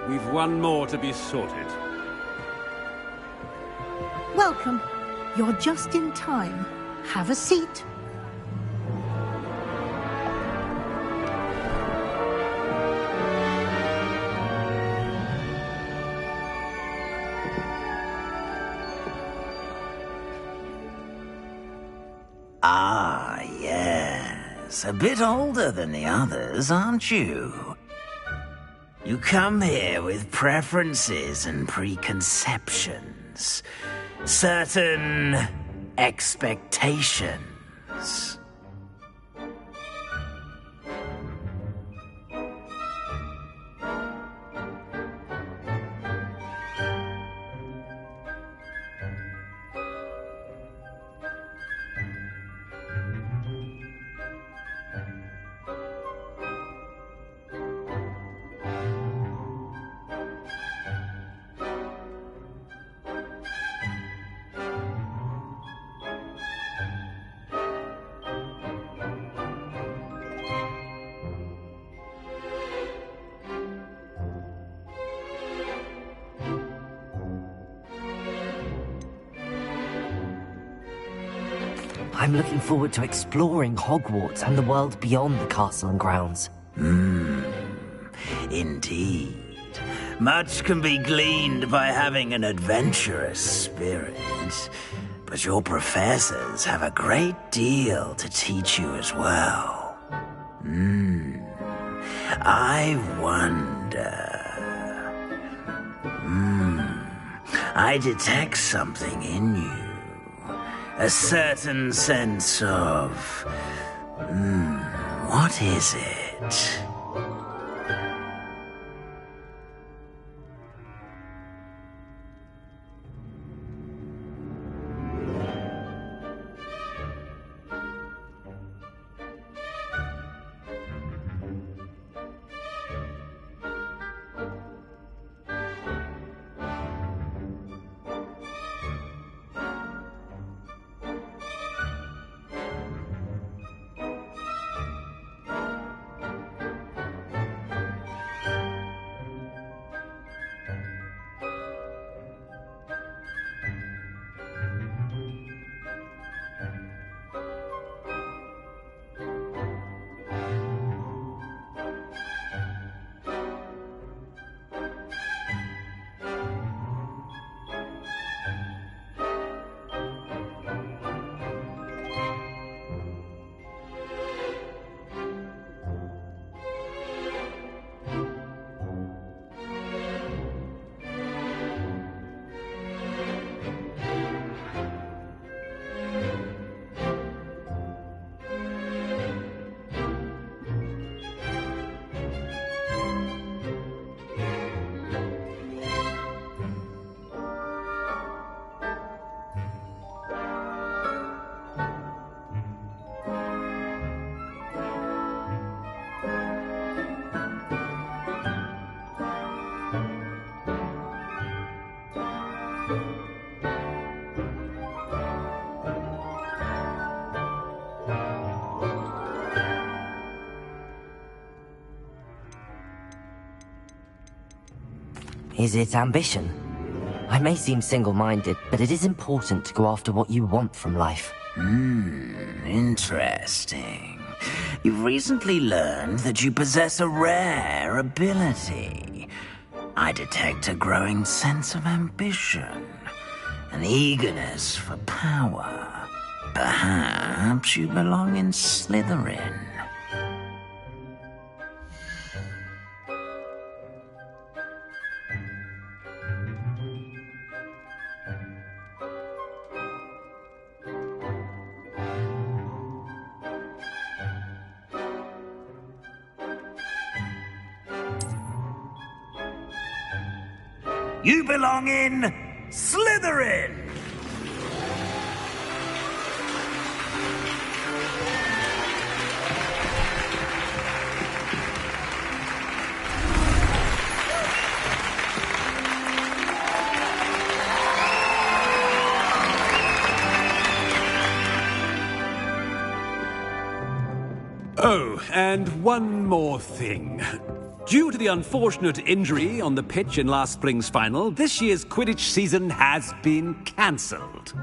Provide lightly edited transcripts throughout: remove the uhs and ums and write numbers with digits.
We've one more to be sorted. Welcome. You're just in time. Have a seat. Ah, yes. A bit older than the others, aren't you? You come here with preferences and preconceptions. Certain expectations. I'm looking forward to exploring Hogwarts and the world beyond the castle and grounds. Indeed. Much can be gleaned by having an adventurous spirit. But your professors have a great deal to teach you as well. I wonder... I detect something in you. A certain sense of... what is it? Is it ambition? I may seem single-minded, but it is important to go after what you want from life. Interesting. You've recently learned that you possess a rare ability. I detect a growing sense of ambition, an eagerness for power. Perhaps you belong in Slytherin. You belong in Slytherin! Oh, and one more thing. Due to the unfortunate injury on the pitch in last spring's final, this year's Quidditch season has been cancelled.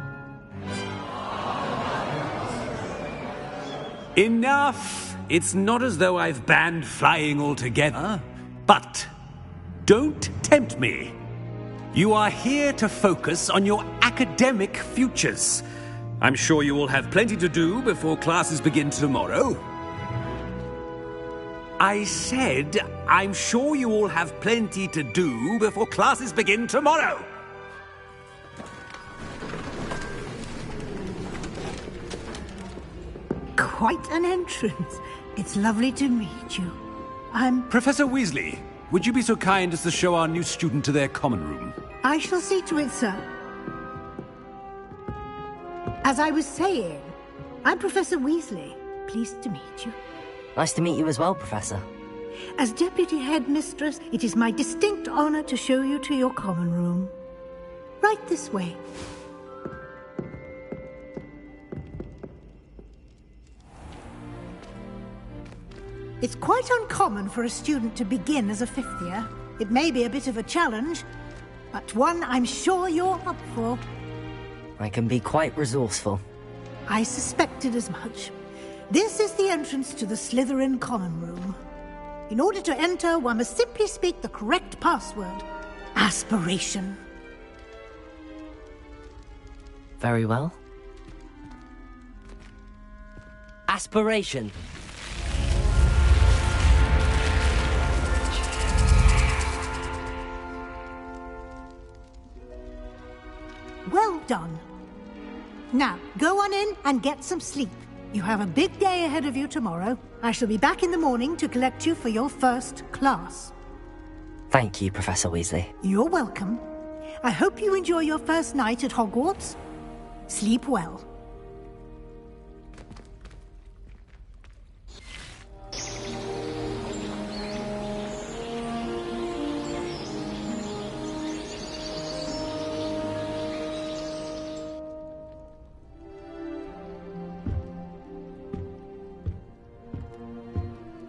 Enough! It's not as though I've banned flying altogether, but don't tempt me. You are here to focus on your academic futures. I'm sure you will have plenty to do before classes begin tomorrow. I said, I'm sure you all have plenty to do before classes begin tomorrow. Quite an entrance. It's lovely to meet you. I'm... Professor Weasley, would you be so kind as to show our new student to their common room? I shall see to it, sir. As I was saying, I'm Professor Weasley. Pleased to meet you. Nice to meet you as well, Professor. As Deputy Headmistress, it is my distinct honor to show you to your common room. Right this way. It's quite uncommon for a student to begin as a fifth year. It may be a bit of a challenge, but one I'm sure you're up for. I can be quite resourceful. I suspected as much. This is the entrance to the Slytherin common room. In order to enter, one must simply speak the correct password. Aspiration. Very well. Aspiration. Well done. Now, go on in and get some sleep. You have a big day ahead of you tomorrow. I shall be back in the morning to collect you for your first class. Thank you, Professor Weasley. You're welcome. I hope you enjoy your first night at Hogwarts. Sleep well.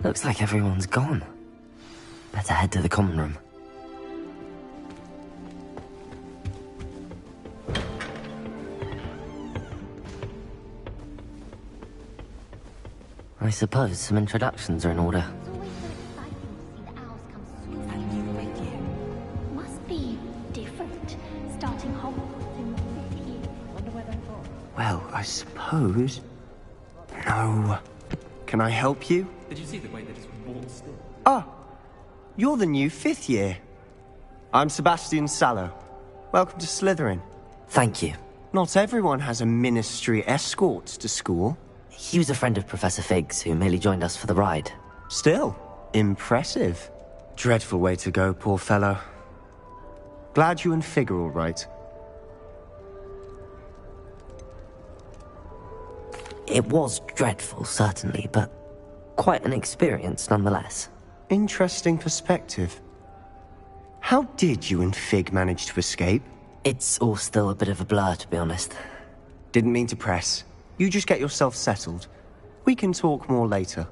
Looks like everyone's gone. Better head to the common room. I suppose some introductions are in order. Must be different, starting Hogwarts in the fifth year. Wonder where they're from. Well, I suppose... No. Can I help you? Did you see the way they just waltzed in? Ah, you're the new fifth year. I'm Sebastian Sallow. Welcome to Slytherin. Thank you. Not everyone has a ministry escort to school. He was a friend of Professor Fig's who merely joined us for the ride. Still, impressive. Dreadful way to go, poor fellow. Glad you and Fig are all right. It was dreadful, certainly, but quite an experience nonetheless. Interesting perspective. How did you and Fig manage to escape? It's all still a bit of a blur, to be honest. Didn't mean to press. You just get yourself settled. We can talk more later.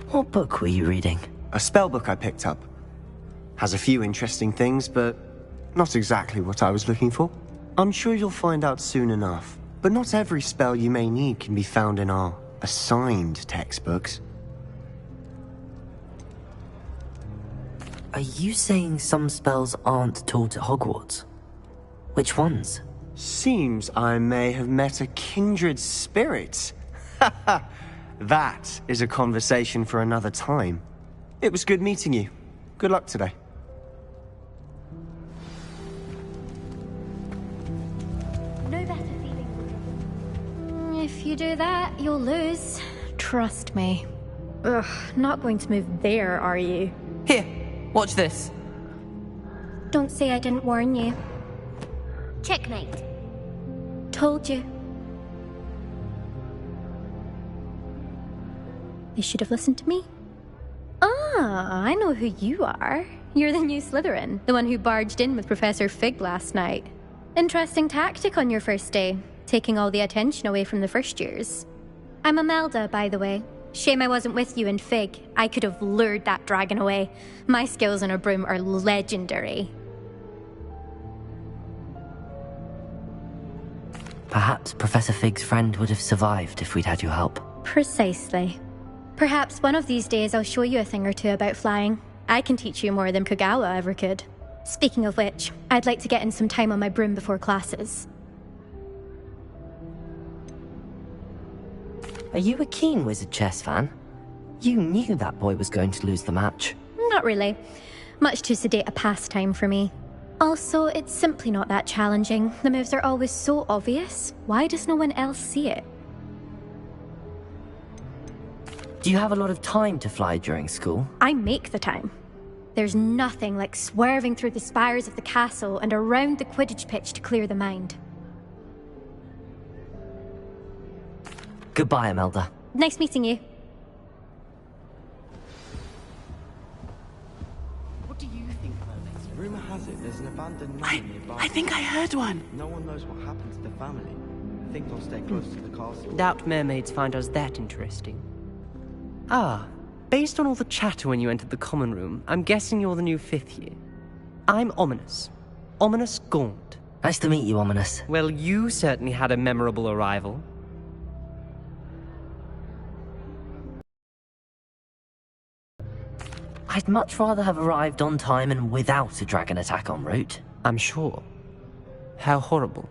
What book were you reading? A spell book I picked up. Has a few interesting things, but not exactly what I was looking for. I'm sure you'll find out soon enough. But not every spell you may need can be found in our assigned textbooks. Are you saying some spells aren't taught at Hogwarts? Which ones? Seems I may have met a kindred spirit. That is a conversation for another time. It was good meeting you. Good luck today. No better feeling. If you do that, you'll lose. Trust me. Ugh, not going to move there, are you? Here, watch this. Don't say I didn't warn you. Checkmate. Told you. You should have listened to me. Ah, I know who you are. You're the new Slytherin, the one who barged in with Professor Fig last night. Interesting tactic on your first day, taking all the attention away from the first years. I'm Imelda, by the way. Shame I wasn't with you in Fig. I could have lured that dragon away. My skills on a broom are legendary. Perhaps Professor Fig's friend would have survived if we'd had your help. Precisely. Perhaps one of these days I'll show you a thing or two about flying. I can teach you more than Kogawa ever could. Speaking of which, I'd like to get in some time on my broom before classes. Are you a keen Wizard Chess fan? You knew that boy was going to lose the match. Not really. Much too sedate a pastime for me. Also, it's simply not that challenging. The moves are always so obvious. Why does no one else see it? Do you have a lot of time to fly during school? I make the time. There's nothing like swerving through the spires of the castle and around the Quidditch pitch to clear the mind. Goodbye, Imelda. Nice meeting you. What do you think about this? Rumor has it there's an abandoned mine nearby. I think I heard one. No one knows what happened to the family. I think they'll stay close to the castle. Doubt mermaids find us that interesting. Ah, based on all the chatter when you entered the common room, I'm guessing you're the new 5th year. I'm Ominous. Ominous Gaunt. Nice to meet you, Ominous. Well, you certainly had a memorable arrival. I'd much rather have arrived on time and without a dragon attack en route. I'm sure. How horrible.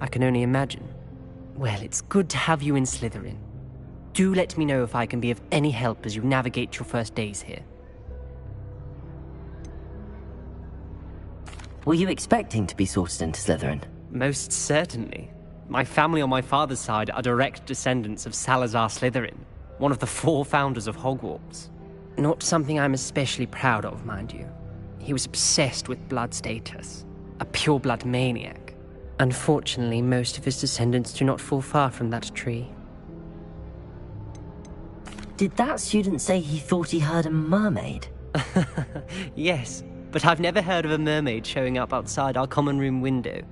I can only imagine. Well, it's good to have you in Slytherin. Do let me know if I can be of any help as you navigate your first days here. Were you expecting to be sorted into Slytherin? Most certainly. My family on my father's side are direct descendants of Salazar Slytherin, one of the 4 founders of Hogwarts. Not something I'm especially proud of, mind you. He was obsessed with blood status, a pure-blood maniac. Unfortunately, most of his descendants do not fall far from that tree. Did that student say he thought he heard a mermaid? Yes, but I've never heard of a mermaid showing up outside our common room window.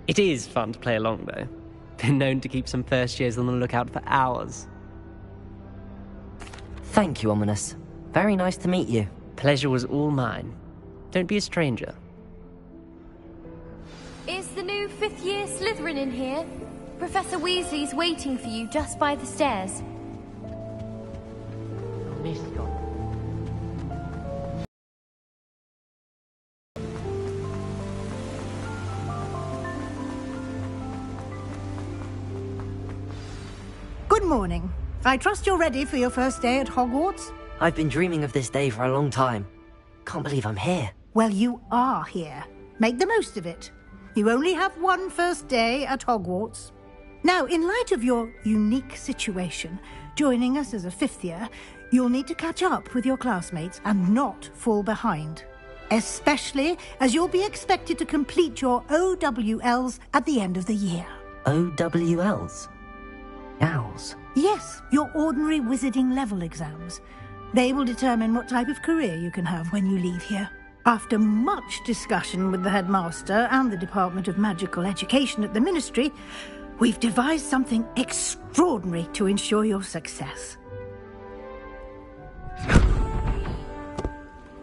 It is fun to play along, though. Been known to keep some first years on the lookout for hours. Thank you, Ominous. Very nice to meet you. Pleasure was all mine. Don't be a stranger. Is the new 5th year Slytherin in here? Professor Weasley's waiting for you just by the stairs. Good morning. I trust you're ready for your first day at Hogwarts? I've been dreaming of this day for a long time. Can't believe I'm here. Well, you are here. Make the most of it. You only have one first day at Hogwarts. Now, in light of your unique situation, joining us as a 5th year, you'll need to catch up with your classmates and not fall behind. Especially as you'll be expected to complete your OWLs at the end of the year. OWLs? Owls? Yes, your ordinary wizarding level exams. They will determine what type of career you can have when you leave here. After much discussion with the headmaster and the Department of Magical Education at the Ministry, we've devised something extraordinary to ensure your success.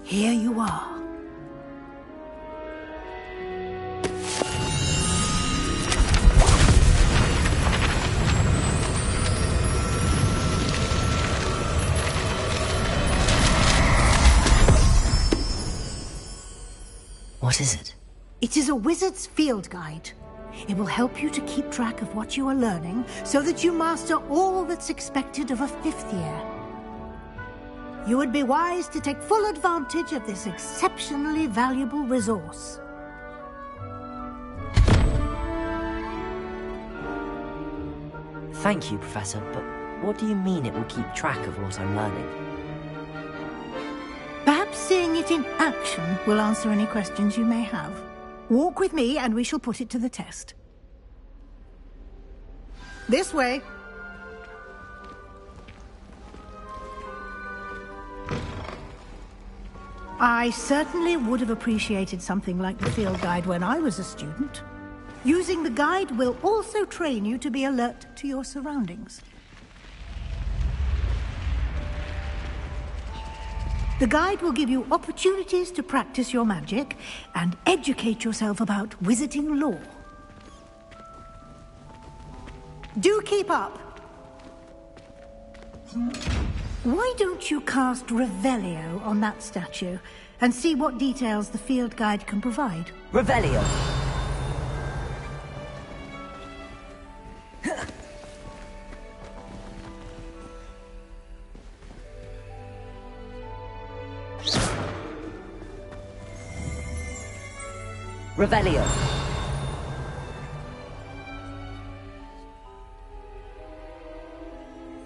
Here you are. What is it? It is a wizard's field guide. It will help you to keep track of what you are learning so that you master all that's expected of a 5th year. You would be wise to take full advantage of this exceptionally valuable resource. Thank you, Professor, but what do you mean it will keep track of what I'm learning? Perhaps seeing it in action will answer any questions you may have. Walk with me and we shall put it to the test. This way. I certainly would have appreciated something like the field guide when I was a student. Using the guide will also train you to be alert to your surroundings. The guide will give you opportunities to practice your magic and educate yourself about wizarding lore. Do keep up! Why don't you cast Revelio on that statue and see what details the field guide can provide? Revelio. Revelio.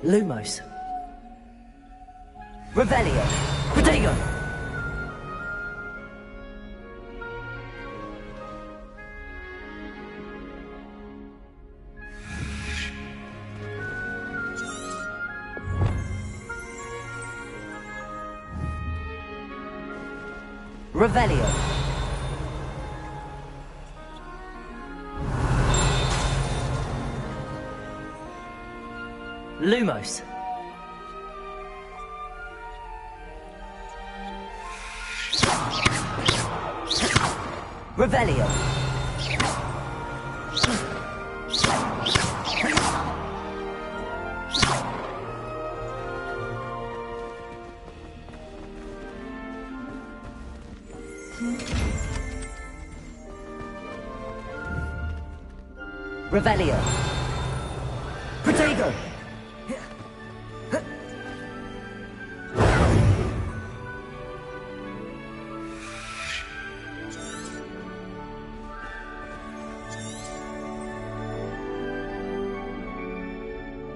Lumos. Revelio. Protego. Revelio. Lumos. Revelio. Revelio. Protego.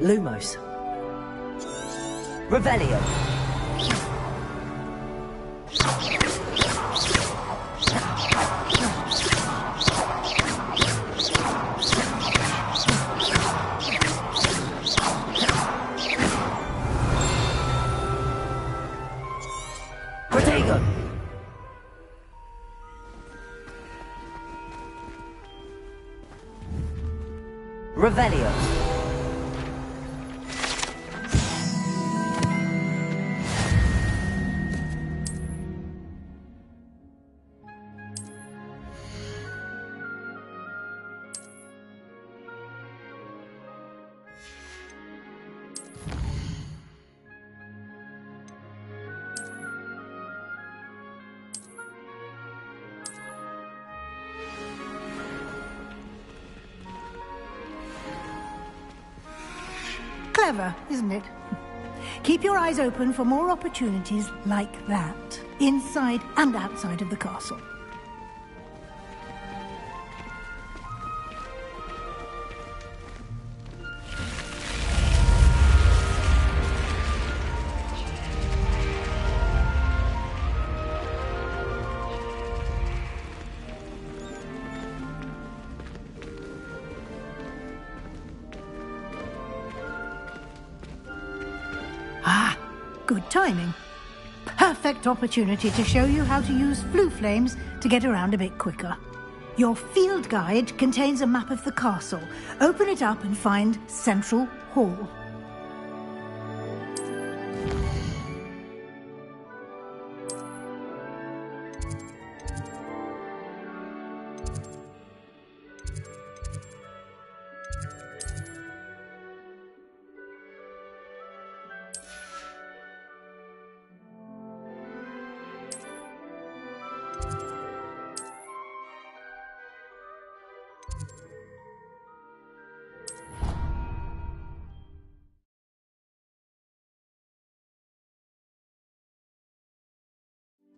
Lumos. Revelio. Protego. Revelio. Clever, isn't it? Keep your eyes open for more opportunities like that, inside and outside of the castle. Ah, good timing. Perfect opportunity to show you how to use flue flames to get around a bit quicker. Your field guide contains a map of the castle. Open it up and find Central Hall.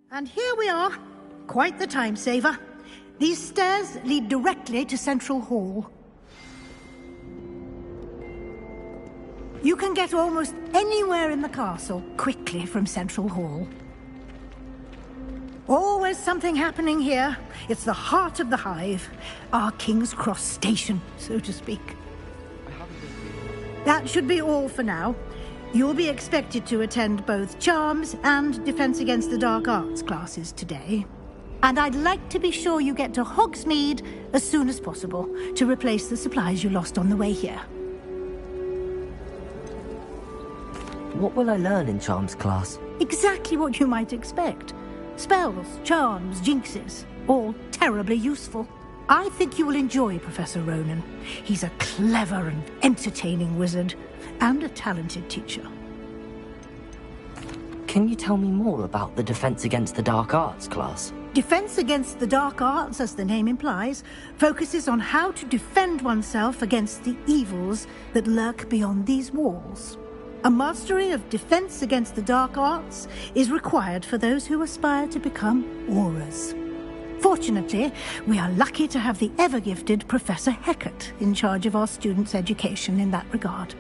And here we are. Quite the time saver. These stairs lead directly to Central Hall. You can get almost anywhere in the castle quickly from Central Hall. Always something happening here. It's the heart of the hive. Our King's Cross station, so to speak. That should be all for now. You'll be expected to attend both Charms and Defense Against the Dark Arts classes today. And I'd like to be sure you get to Hogsmeade as soon as possible to replace the supplies you lost on the way here. What will I learn in Charms class? Exactly what you might expect. Spells, charms, jinxes, all terribly useful. I think you will enjoy Professor Ronan. He's a clever and entertaining wizard, and a talented teacher. Can you tell me more about the Defense Against the Dark Arts class? Defense Against the Dark Arts, as the name implies, focuses on how to defend oneself against the evils that lurk beyond these walls. A mastery of Defense Against the Dark Arts is required for those who aspire to become Aurors. Fortunately, we are lucky to have the ever-gifted Professor Hecat in charge of our students' education in that regard.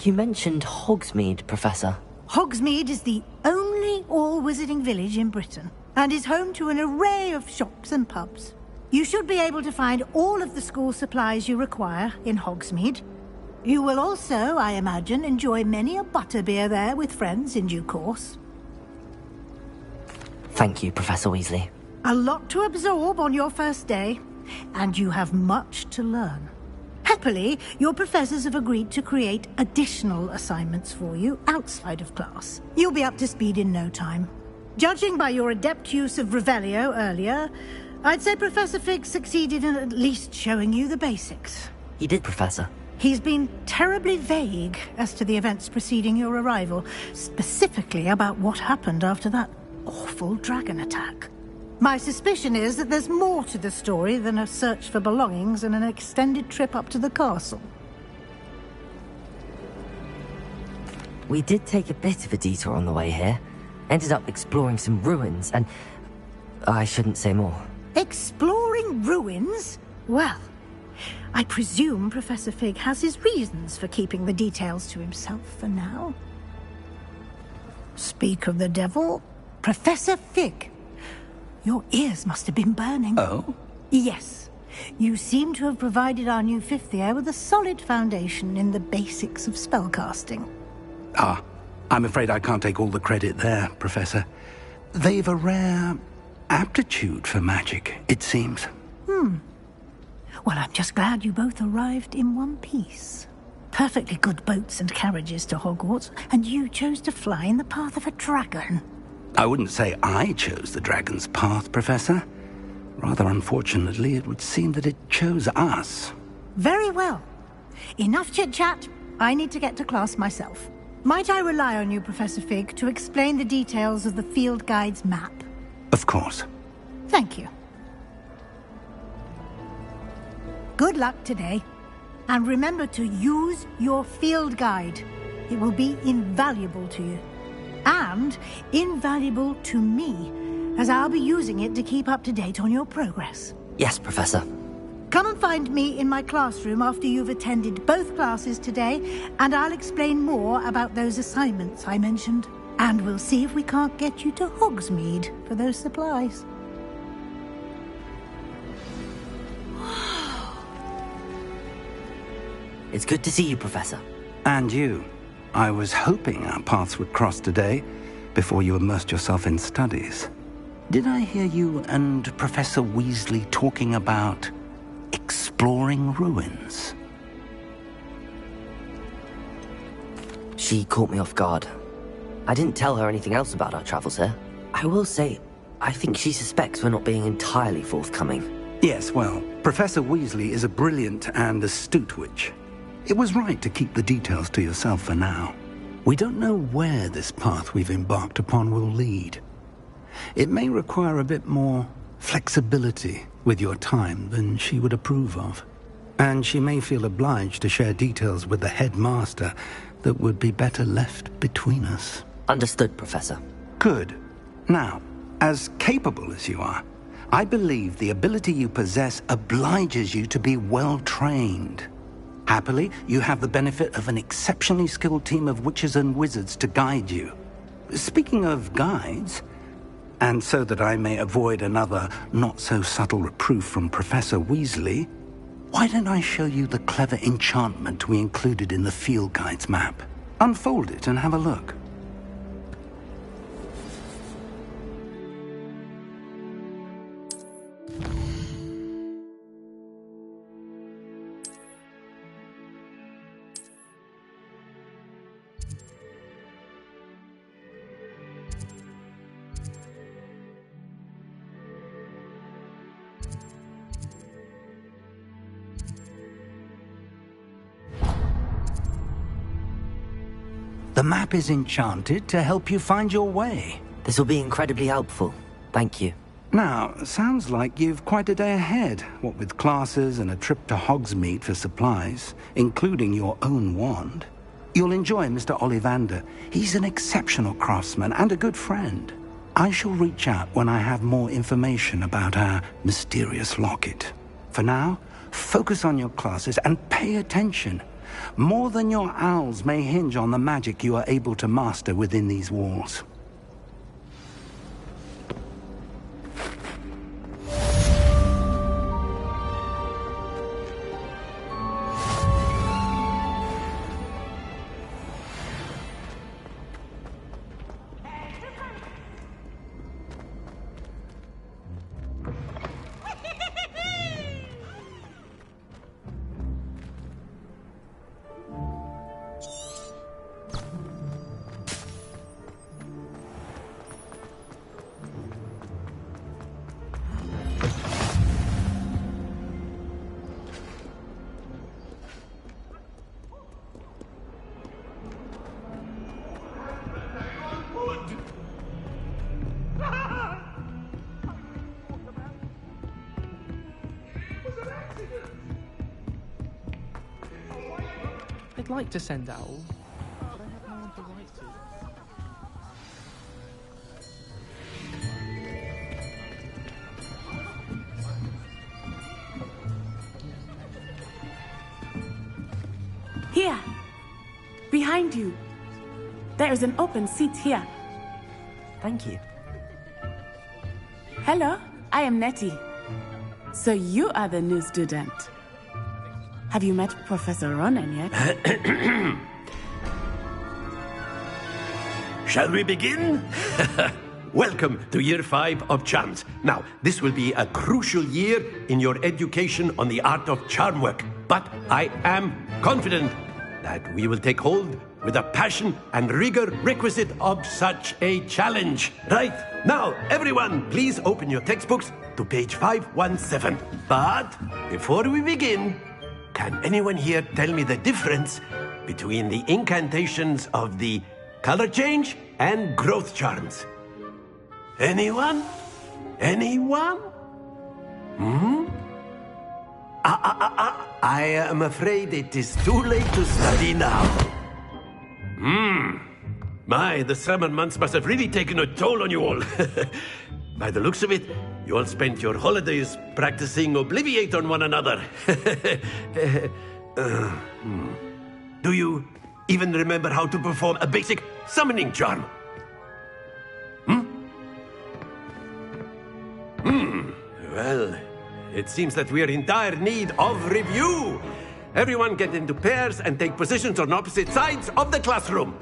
You mentioned Hogsmeade, Professor. Hogsmeade is the only all-wizarding village in Britain, and is home to an array of shops and pubs. You should be able to find all of the school supplies you require in Hogsmeade. You will also, I imagine, enjoy many a butterbeer there with friends in due course. Thank you, Professor Weasley. A lot to absorb on your first day, and you have much to learn. Happily, your professors have agreed to create additional assignments for you outside of class. You'll be up to speed in no time. Judging by your adept use of Revelio earlier, I'd say Professor Fig succeeded in at least showing you the basics. He did, Professor. He's been terribly vague as to the events preceding your arrival, specifically about what happened after that awful dragon attack. My suspicion is that there's more to the story than a search for belongings and an extended trip up to the castle. We did take a bit of a detour on the way here. Ended up exploring some ruins and... I shouldn't say more. Exploring ruins? Well, I presume Professor Fig has his reasons for keeping the details to himself for now. Speak of the devil, Professor Fig. Your ears must have been burning. Oh? Yes. You seem to have provided our new fifth year with a solid foundation in the basics of spellcasting. Ah, I'm afraid I can't take all the credit there, Professor. They've a rare aptitude for magic, it seems. Well, I'm just glad you both arrived in one piece. Perfectly good boats and carriages to Hogwarts, and you chose to fly in the path of a dragon. I wouldn't say I chose the dragon's path, Professor. Rather unfortunately, it would seem that it chose us. Very well. Enough chit-chat. I need to get to class myself. Might I rely on you, Professor Fig, to explain the details of the field guide's map? Of course. Thank you. Good luck today. And remember to use your field guide. It will be invaluable to you. And invaluable to me, as I'll be using it to keep up to date on your progress. Yes, Professor. Come and find me in my classroom after you've attended both classes today, and I'll explain more about those assignments I mentioned. And we'll see if we can't get you to Hogsmeade for those supplies. It's good to see you, Professor. And you. I was hoping our paths would cross today, before you immersed yourself in studies. Did I hear you and Professor Weasley talking about exploring ruins? She caught me off guard. I didn't tell her anything else about our travels here. I will say, I think she suspects we're not being entirely forthcoming. Yes, well, Professor Weasley is a brilliant and astute witch. It was right to keep the details to yourself for now. We don't know where this path we've embarked upon will lead. It may require a bit more flexibility with your time than she would approve of. And she may feel obliged to share details with the headmaster that would be better left between us. Understood, Professor. Good. Now, as capable as you are, I believe the ability you possess obliges you to be well-trained. Happily, you have the benefit of an exceptionally skilled team of witches and wizards to guide you. Speaking of guides, and so that I may avoid another not-so-subtle reproof from Professor Weasley, why don't I show you the clever enchantment we included in the field guide's map? Unfold it and have a look. The map is enchanted to help you find your way. This will be incredibly helpful. Thank you. Now, sounds like you've quite a day ahead, what with classes and a trip to Hogsmeade for supplies, including your own wand. You'll enjoy Mr. Ollivander. He's an exceptional craftsman and a good friend. I shall reach out when I have more information about our mysterious locket. For now, focus on your classes and pay attention. More than your owls may hinge on the magic you are able to master within these walls. I'd like to send owls, but I have no one to write to. Here! Behind you! There is an open seat here. Thank you. Hello, I am Nettie. So you are the new student. Have you met Professor Ronan yet? Shall we begin? Welcome to Year 5 of Charms. Now, this will be a crucial year in your education on the art of charm work. But I am confident that we will take hold with the passion and rigor requisite of such a challenge. Right, now, everyone, please open your textbooks to page 517. But before we begin, can anyone here tell me the difference between the incantations of the color change and growth charms? Anyone? Anyone? I am afraid it is too late to study now. My, the summer months must have really taken a toll on you all. By the looks of it, you all spent your holidays practicing Obliviate on one another. Do you even remember how to perform a basic summoning charm? Well, it seems that we are in dire need of review. Everyone get into pairs and take positions on opposite sides of the classroom.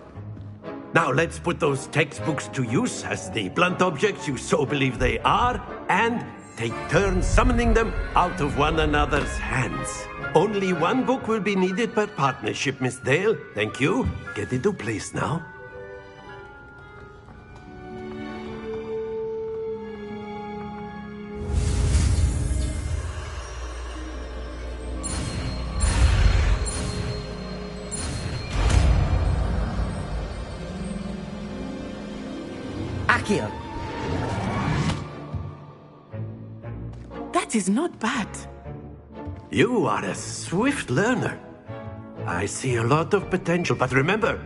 Now let's put those textbooks to use as the blunt objects you so believe they are, and take turns summoning them out of one another's hands. Only one book will be needed per partnership, Miss Dale. Thank you. Get into place now. Accio! That is not bad. You are a swift learner. I see a lot of potential, but remember,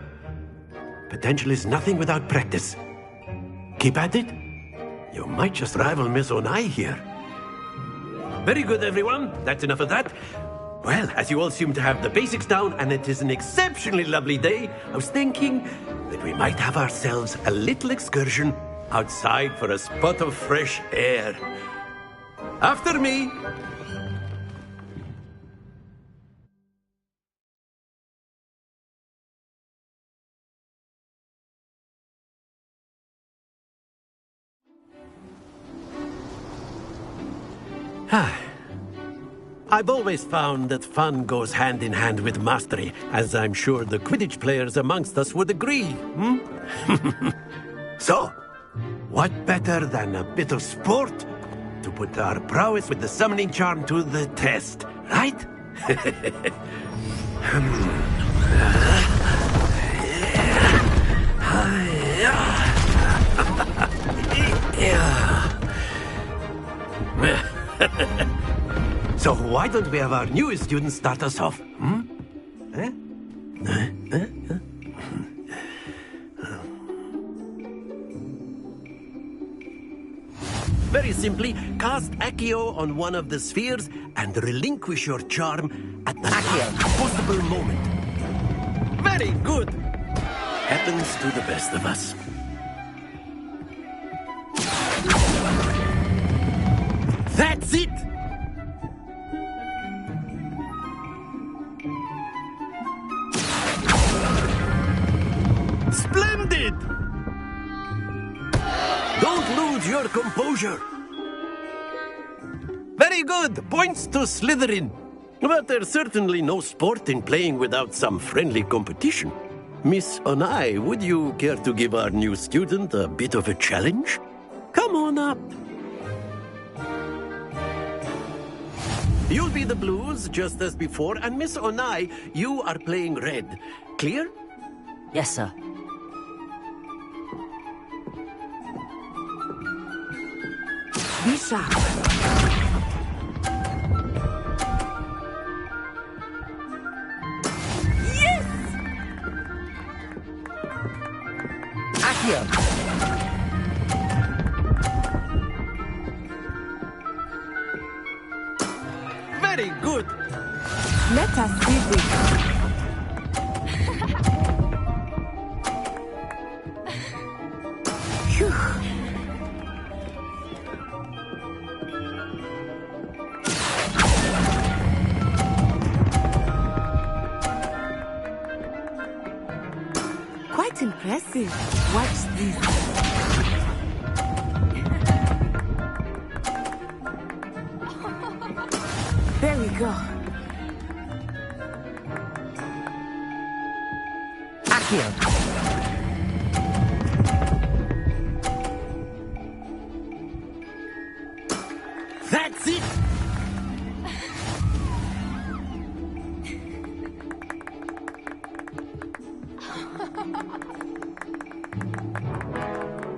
potential is nothing without practice. Keep at it. You might just rival Miss Onai here. Very good, everyone. That's enough of that. Well, as you all seem to have the basics down, and it is an exceptionally lovely day, I was thinking that we might have ourselves a little excursion outside for a spot of fresh air. After me! I've always found that fun goes hand in hand with mastery, as I'm sure the Quidditch players amongst us would agree, So, what better than a bit of sport to put our prowess with the summoning charm to the test, right? So why don't we have our newest student start us off? Eh? Very simply, cast Accio on one of the spheres and relinquish your charm at the last possible moment. Very good! Happens to the best of us. That's it! Splendid! Don't lose your composure. Very good. Points to Slytherin. But there's certainly no sport in playing without some friendly competition. Miss Onai, would you care to give our new student a bit of a challenge? Come on up. You'll be the blues, just as before, and Miss Onai, you are playing red. Clear? Yes, sir. Be sharp. Yes! Accio! Very good. Let us see this. Phew. Quite impressive. Watch this. There we go. Accio! That's it!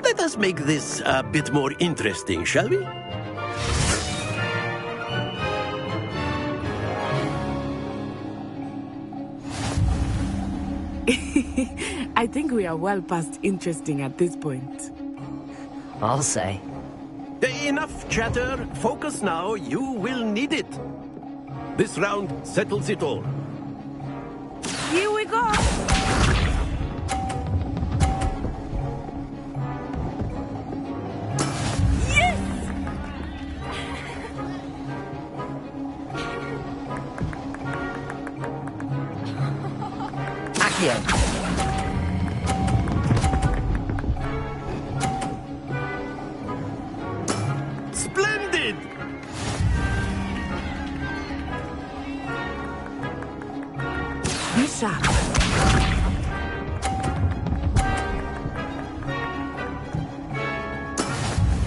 Let us make this a bit more interesting, shall we? I think we are well past interesting at this point. I'll say. Enough chatter. Focus now. You will need it. This round settles it all. Here we go. Accio! Splendid! Be sharp.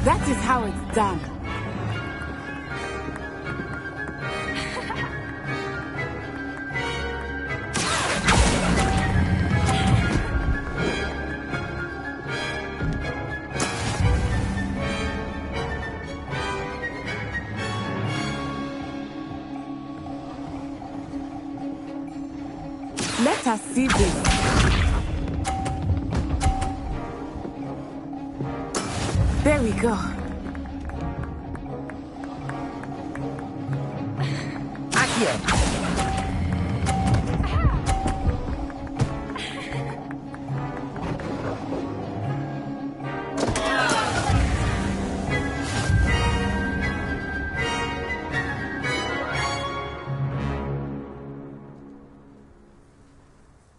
That is how it's done. Let us see this. There we go. Accio!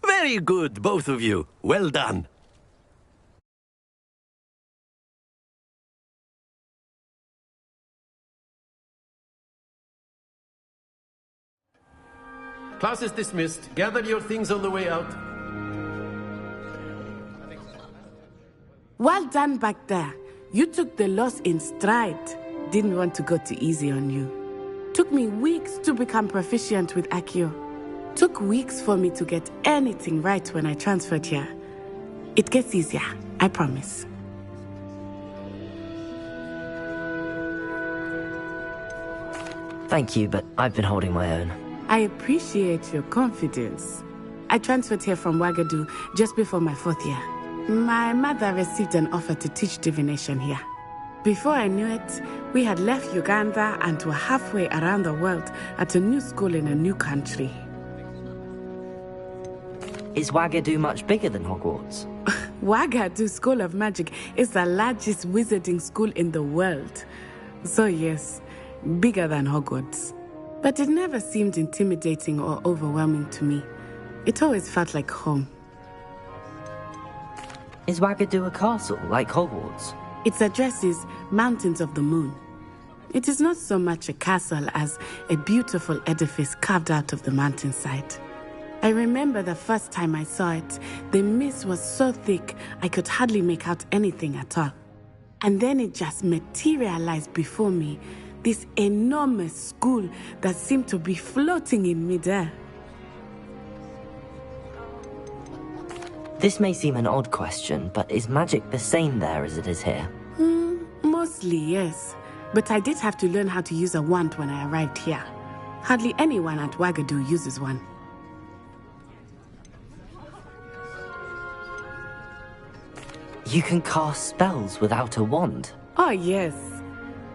Very good, both of you. Well done. Class is dismissed. Gather your things on the way out. Well done back there. You took the loss in stride. Didn't want to go too easy on you. Took me weeks to become proficient with Accio. Took weeks for me to get anything right when I transferred here. It gets easier, I promise. Thank you, but I've been holding my own. I appreciate your confidence. I transferred here from Wagadu just before my 4th year. My mother received an offer to teach divination here. Before I knew it, we had left Uganda and were halfway around the world at a new school in a new country. Is Wagadu much bigger than Hogwarts? Wagadu School of Magic is the largest wizarding school in the world. So yes, bigger than Hogwarts. But it never seemed intimidating or overwhelming to me. It always felt like home. Is Wagadu a castle, like Hogwarts? Its address is Mountains of the Moon. It is not so much a castle as a beautiful edifice carved out of the mountainside. I remember the first time I saw it, the mist was so thick I could hardly make out anything at all. And then it just materialized before me, this enormous school that seemed to be floating in midair. This may seem an odd question, but is magic the same there as it is here? Mostly, yes. But I did have to learn how to use a wand when I arrived here. Hardly anyone at Wagadu uses one. You can cast spells without a wand? Oh, yes.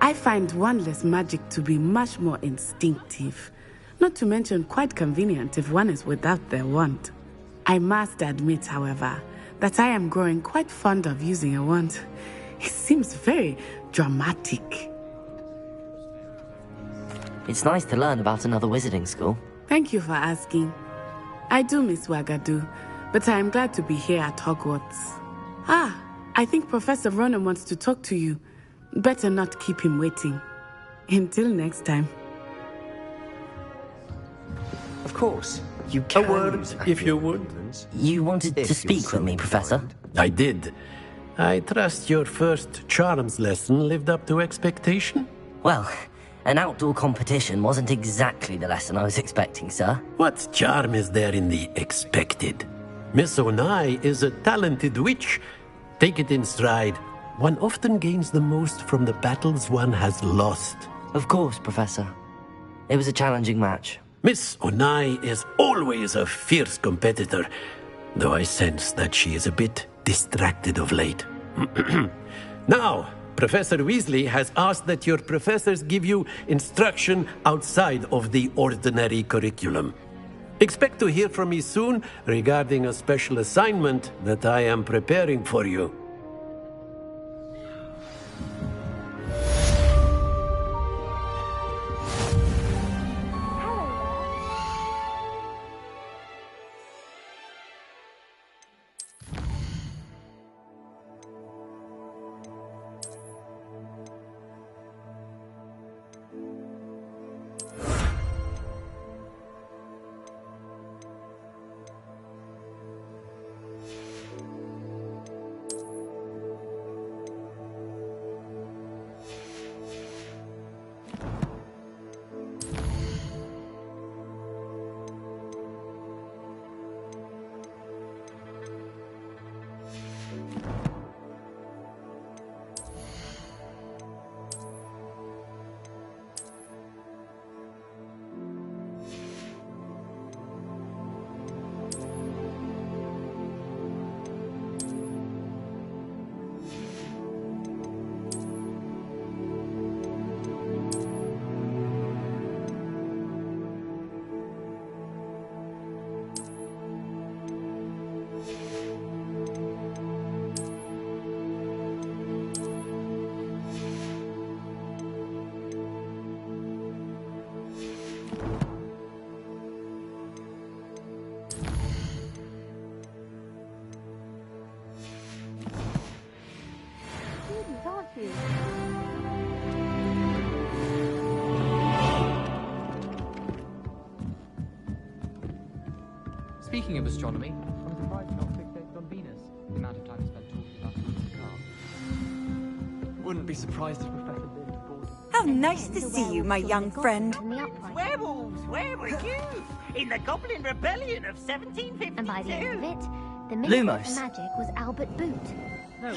I find wandless magic to be much more instinctive. Not to mention quite convenient if one is without their wand. I must admit, however, that I am growing quite fond of using a wand. It seems very dramatic. It's nice to learn about another wizarding school. Thank you for asking. I do miss Wagadu, but I am glad to be here at Hogwarts. I think Professor Ronan wants to talk to you. Better not keep him waiting. Until next time. Of course. You can. A word, if you would. You wanted to speak with me, Professor? I did. I trust your first charms lesson lived up to expectation? Well, an outdoor competition wasn't exactly the lesson I was expecting, sir. What charm is there in the expected? Miss Onai is a talented witch. Take it in stride. One often gains the most from the battles one has lost. Of course, Professor. It was a challenging match. Miss Onai is always a fierce competitor, though I sense that she is a bit distracted of late. Now, Professor Weasley has asked that your professors give you instruction outside of the ordinary curriculum. Expect to hear from me soon regarding a special assignment that I am preparing for you. Speaking of astronomy, I'm surprised you're not fixated on Venus. The amount of time spent talking about it in the car. Wouldn't be surprised if Professor lived aboard. How nice to see you, my young friend. Werewolves, where were you? In the Goblin Rebellion of 1752. And by the end of it, The Minister Lumos. for Magic was Albert Boot. No.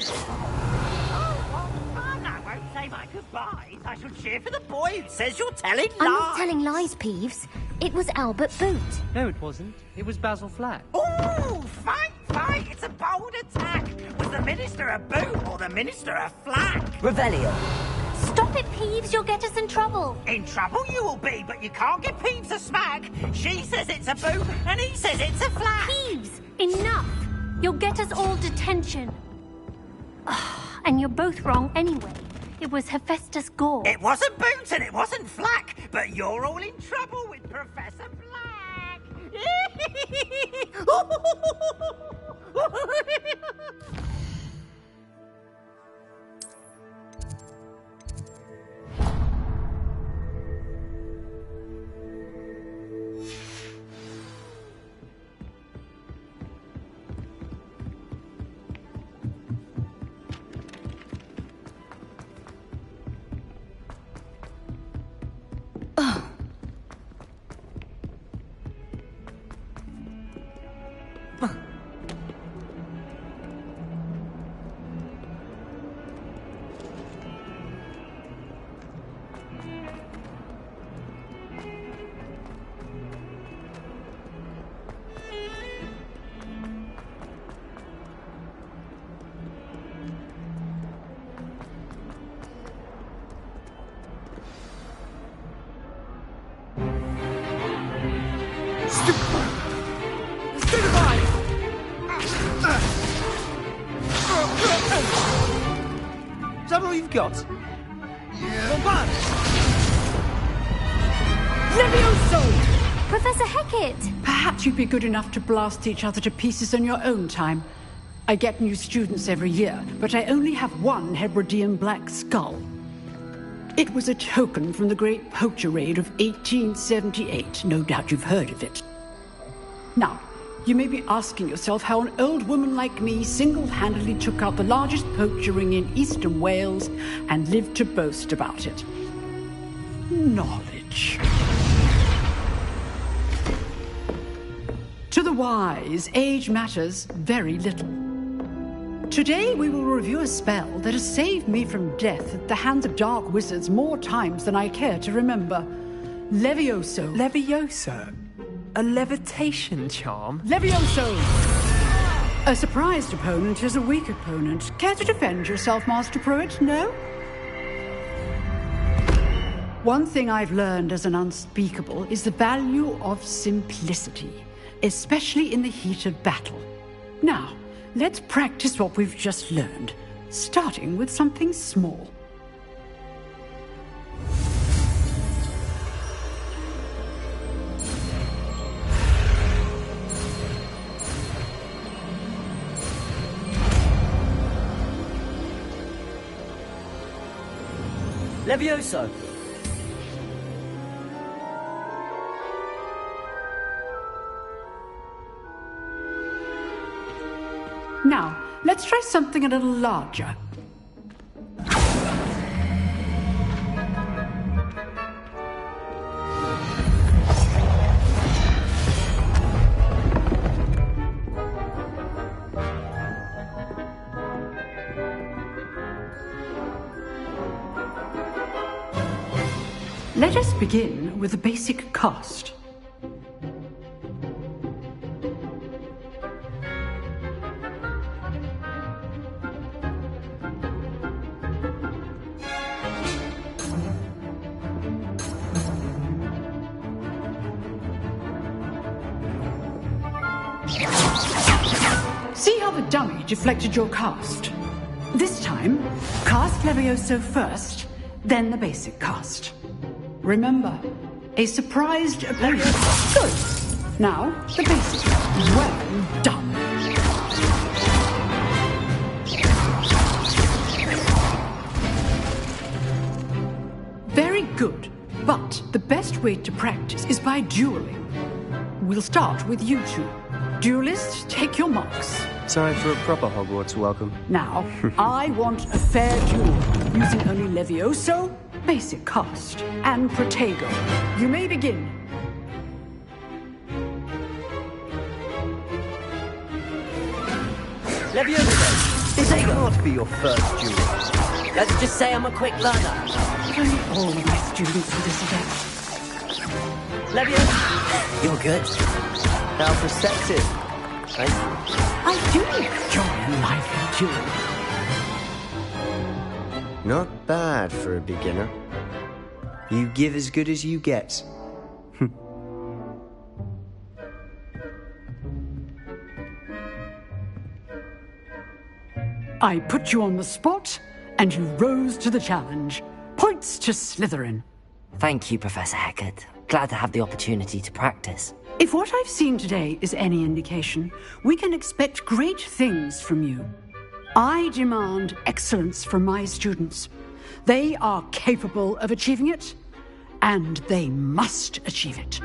I won't say my goodbyes. I shall cheer for the boy who says you're telling lies. I'm not telling lies, Peeves. It was Albert Boot. No, it wasn't. It was Basil Flack. Ooh, fight! It's a bold attack. Was the Minister a boot or the Minister a flack? Revelio. Stop it, Peeves. You'll get us in trouble. In trouble you will be, but you can't give Peeves a smack. She says it's a boot and he says it's a flack. Peeves, enough. You'll get us all detention. And you're both wrong anyway. It was Hephaestus Gore. It wasn't boot and it wasn't flack, but you're all in trouble with Professor Black. Is that all you've got? Bombard! Levioso! Professor Hecat! Perhaps you'd be good enough to blast each other to pieces on your own time. I get new students every year, but I only have one Hebridean black skull. It was a token from the Great Poacher Raid of 1878. No doubt you've heard of it. Now, you may be asking yourself how an old woman like me single-handedly took out the largest poacher ring in eastern Wales and lived to boast about it. Knowledge. To the wise, age matters very little. Today we will review a spell that has saved me from death at the hands of dark wizards more times than I care to remember. Levioso. Levioso? A levitation charm? Levioso! A surprised opponent is a weak opponent. Care to defend yourself, Master Pruitt? No? One thing I've learned as an unspeakable is the value of simplicity, especially in the heat of battle. Now, let's practice what we've just learned, starting with something small. Levioso! Now, let's try something a little larger. Let us begin with the basic cast. See how the dummy deflected your cast? This time, cast Levioso first, then the basic cast. Remember, a surprised opponent. Good. Now, the basic. Well done. Very good. But the best way to practice is by dueling. We'll start with you two. Duelists, take your marks. Time for a proper Hogwarts welcome. Now, I want a fair duel, using only Levioso, basic cast, and Protego. You may begin. Leviosa! This can't be your first duel. Let's just say I'm a quick learner. Only all my students for this event. Leviosa! You're good. How perceptive. Thank you. I do enjoy life duel. Not bad for a beginner. You give as good as you get. I put you on the spot, and you rose to the challenge. Points to Slytherin. Thank you, Professor Hecat. Glad to have the opportunity to practice. If what I've seen today is any indication, we can expect great things from you. I demand excellence from my students. They are capable of achieving it, and they must achieve it.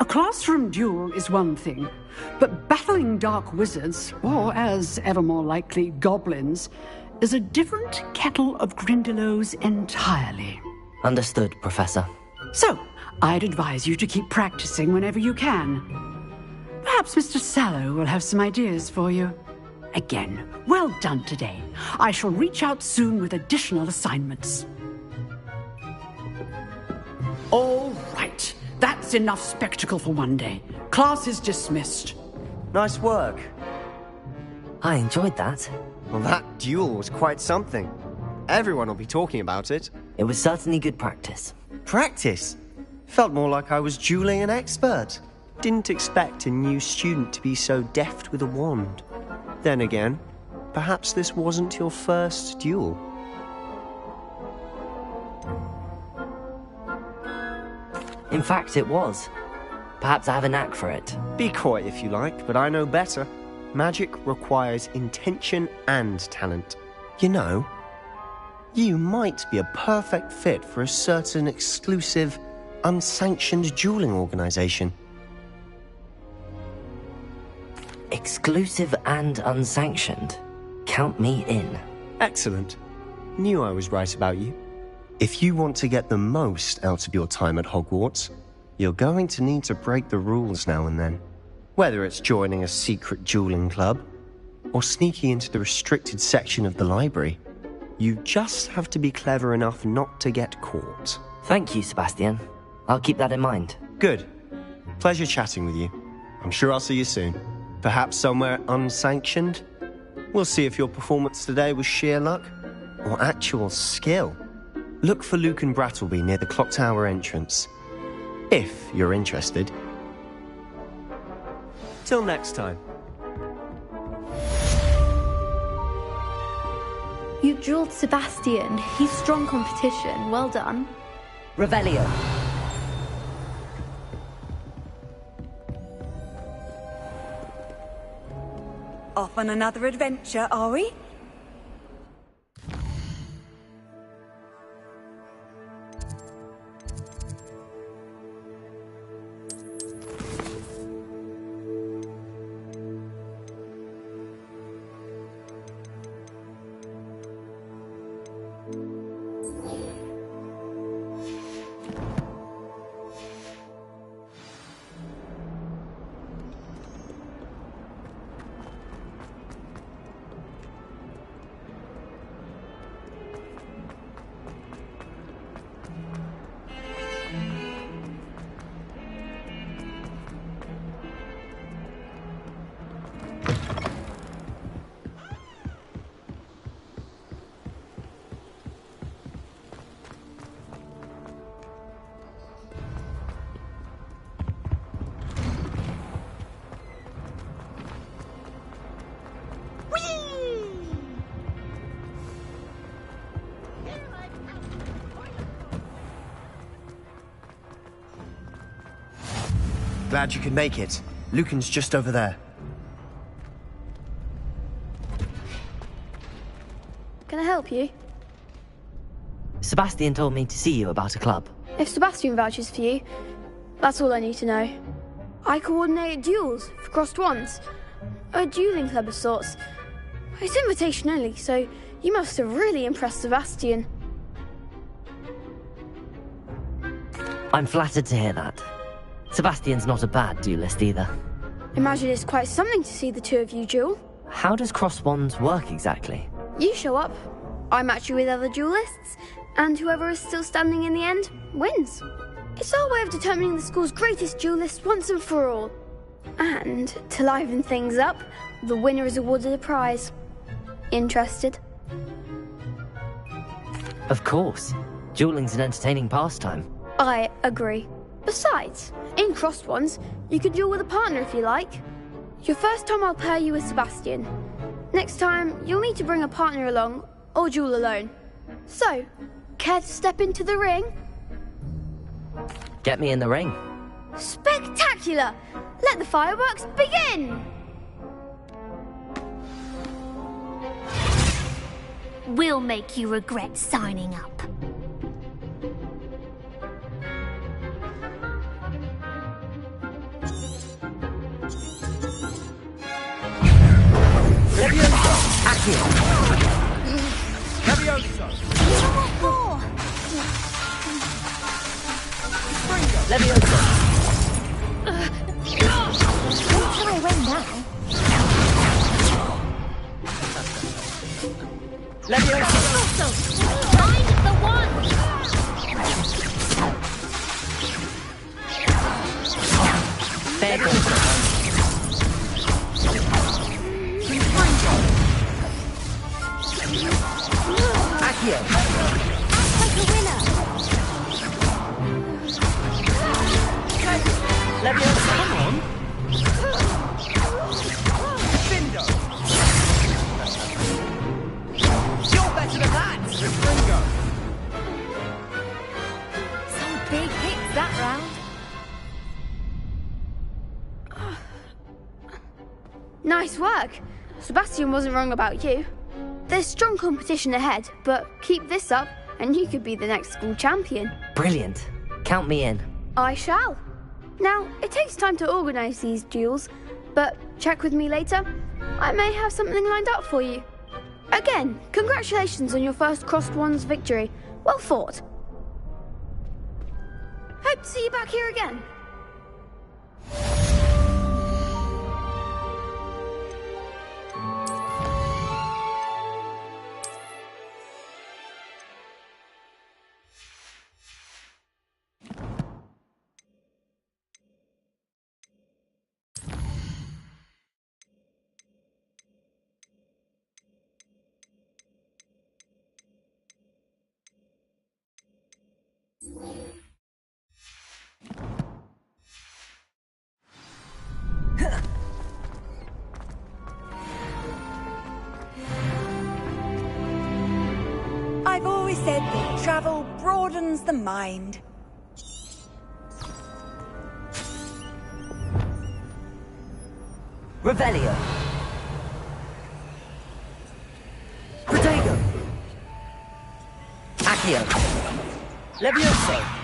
A classroom duel is one thing, but battling dark wizards, or as ever more likely, goblins, is a different kettle of Grindylows entirely. Understood, Professor. So, I'd advise you to keep practicing whenever you can. Perhaps Mr. Sallow will have some ideas for you. Again, well done today. I shall reach out soon with additional assignments. All right. That's enough spectacle for one day. Class is dismissed. Nice work. I enjoyed that. Well, that duel was quite something. Everyone will be talking about it. It was certainly good practice. Practice? Felt more like I was dueling an expert. Didn't expect a new student to be so deft with a wand. Then again, perhaps this wasn't your first duel. In fact, it was. Perhaps I have a knack for it. Be coy if you like, but I know better. Magic requires intention and talent. You know, you might be a perfect fit for a certain exclusive, unsanctioned dueling organization. Exclusive and unsanctioned? Count me in. Excellent. Knew I was right about you. If you want to get the most out of your time at Hogwarts, you're going to need to break the rules now and then. Whether it's joining a secret dueling club, or sneaking into the restricted section of the library, you just have to be clever enough not to get caught. Thank you, Sebastian. I'll keep that in mind. Good. Pleasure chatting with you. I'm sure I'll see you soon. Perhaps somewhere unsanctioned? We'll see if your performance today was sheer luck, or actual skill. Look for Luke and Brattleby near the clock tower entrance. If you're interested. Till next time. You dueled Sebastian. He's strong competition. Well done. Revelio. Off on another adventure, are we? Glad you could make it. Lucan's just over there. Can I help you? Sebastian told me to see you about a club. If Sebastian vouches for you, that's all I need to know. I coordinate duels for crossed wands. A dueling club of sorts. It's invitation only, so you must have really impressed Sebastian. I'm flattered to hear that. Sebastian's not a bad duelist either. Imagine it's quite something to see the two of you duel. How does cross wands work exactly? You show up, I match you with other duelists, and whoever is still standing in the end wins. It's our way of determining the school's greatest duelist once and for all. And to liven things up, the winner is awarded a prize. Interested? Of course. Dueling's an entertaining pastime. I agree. Besides, in crossed ones, you can duel with a partner if you like. Your first time I'll pair you with Sebastian. Next time, you'll need to bring a partner along, or duel alone. So, care to step into the ring? Get me in the ring. Spectacular! Let the fireworks begin! We'll make you regret signing up. Levioso! Accio! Levioso! Levioso! Don't try win now. Levioso! Find the one! There goes. Accio! Act like a winner! Levioso! Come on! Bindo! You're better than that! Ringo! Some big hits that round. Nice work. Sebastian wasn't wrong about you. There's strong competition ahead, but keep this up and you could be the next school champion. Brilliant. Count me in. I shall. Now, it takes time to organise these duels, but check with me later. I may have something lined up for you. Again, congratulations on your first crossed wands victory. Well fought. Hope to see you back here again. I've always said that travel broadens the mind. Revelio. Protego. Accio. Levioso.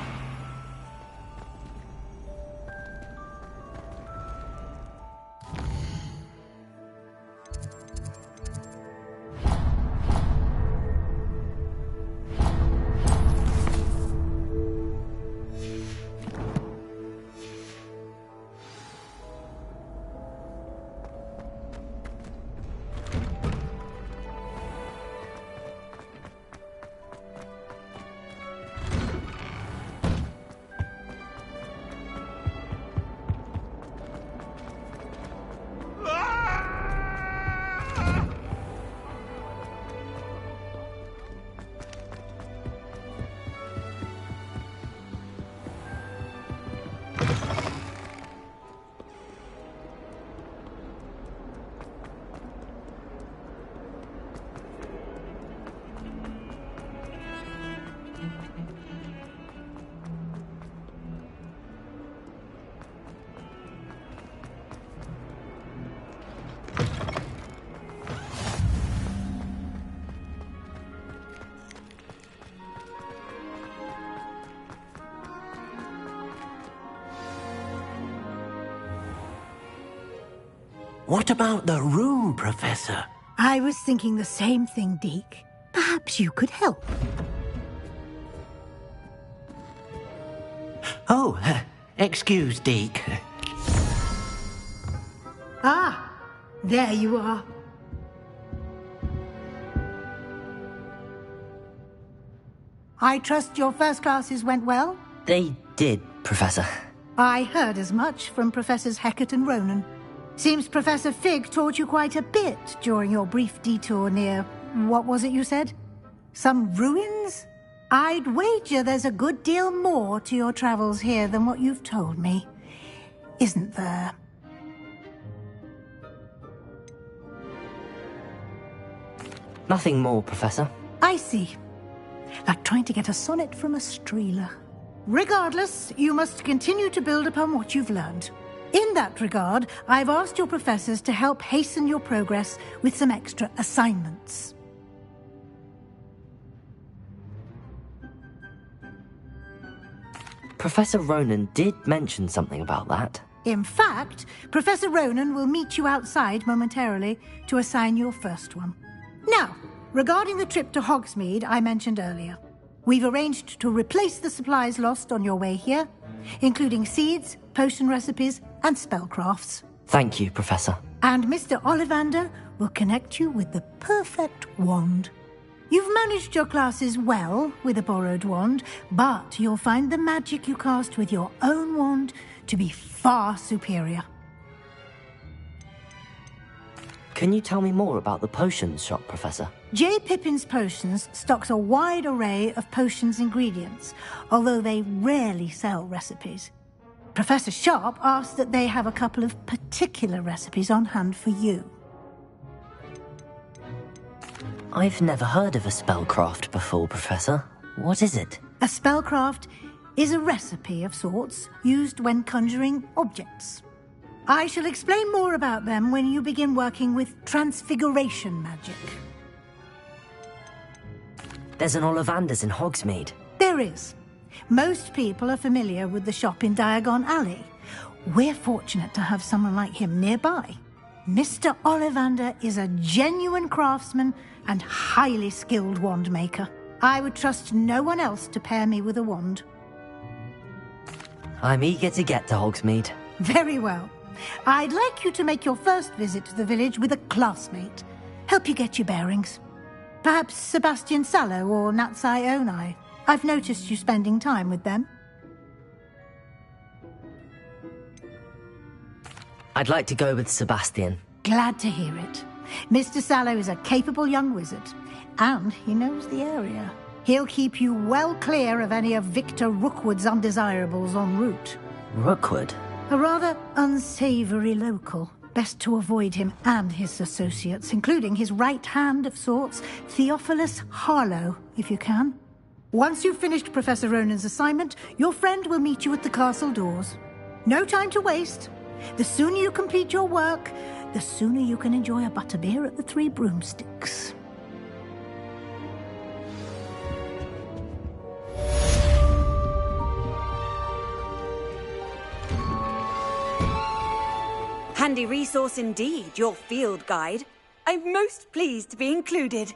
What about the room, Professor? I was thinking the same thing, Deke. Perhaps you could help. Oh, excuse, Deke. Ah, there you are. I trust your first classes went well? They did, Professor. I heard as much from Professors Hecat and Ronan. Seems Professor Fig taught you quite a bit during your brief detour near... what was it you said? Some ruins? I'd wager there's a good deal more to your travels here than what you've told me. Isn't there? Nothing more, Professor. I see. Like trying to get a sonnet from a streeler. Regardless, you must continue to build upon what you've learned. In that regard, I've asked your professors to help hasten your progress with some extra assignments. Professor Ronan did mention something about that. In fact, Professor Ronan will meet you outside momentarily to assign your first one. Now, regarding the trip to Hogsmeade I mentioned earlier, we've arranged to replace the supplies lost on your way here, including seeds, potion recipes, and spellcrafts. Thank you, Professor. And Mr. Ollivander will connect you with the perfect wand. You've managed your classes well with a borrowed wand, but you'll find the magic you cast with your own wand to be far superior. Can you tell me more about the potions shop, Professor? J. Pippin's Potions stocks a wide array of potions ingredients, although they rarely sell recipes. Professor Sharp asked that they have a couple of particular recipes on hand for you. I've never heard of a spellcraft before, Professor. What is it? A spellcraft is a recipe of sorts used when conjuring objects. I shall explain more about them when you begin working with transfiguration magic. There's an Ollivander's in Hogsmeade. There is. Most people are familiar with the shop in Diagon Alley. We're fortunate to have someone like him nearby. Mr. Ollivander is a genuine craftsman and highly skilled wand maker. I would trust no one else to pair me with a wand. I'm eager to get to Hogsmeade. Very well. I'd like you to make your first visit to the village with a classmate. Help you get your bearings. Perhaps Sebastian Sallow or Natsai Onai. I've noticed you spending time with them. I'd like to go with Sebastian. Glad to hear it. Mr. Sallow is a capable young wizard, and he knows the area. He'll keep you well clear of any of Victor Rookwood's undesirables en route. Rookwood? A rather unsavory local. Best to avoid him and his associates, including his right hand of sorts, Theophilus Harlow, if you can. Once you've finished Professor Ronan's assignment, your friend will meet you at the castle doors. No time to waste. The sooner you complete your work, the sooner you can enjoy a butterbeer at the Three Broomsticks. Handy resource indeed, your field guide. I'm most pleased to be included.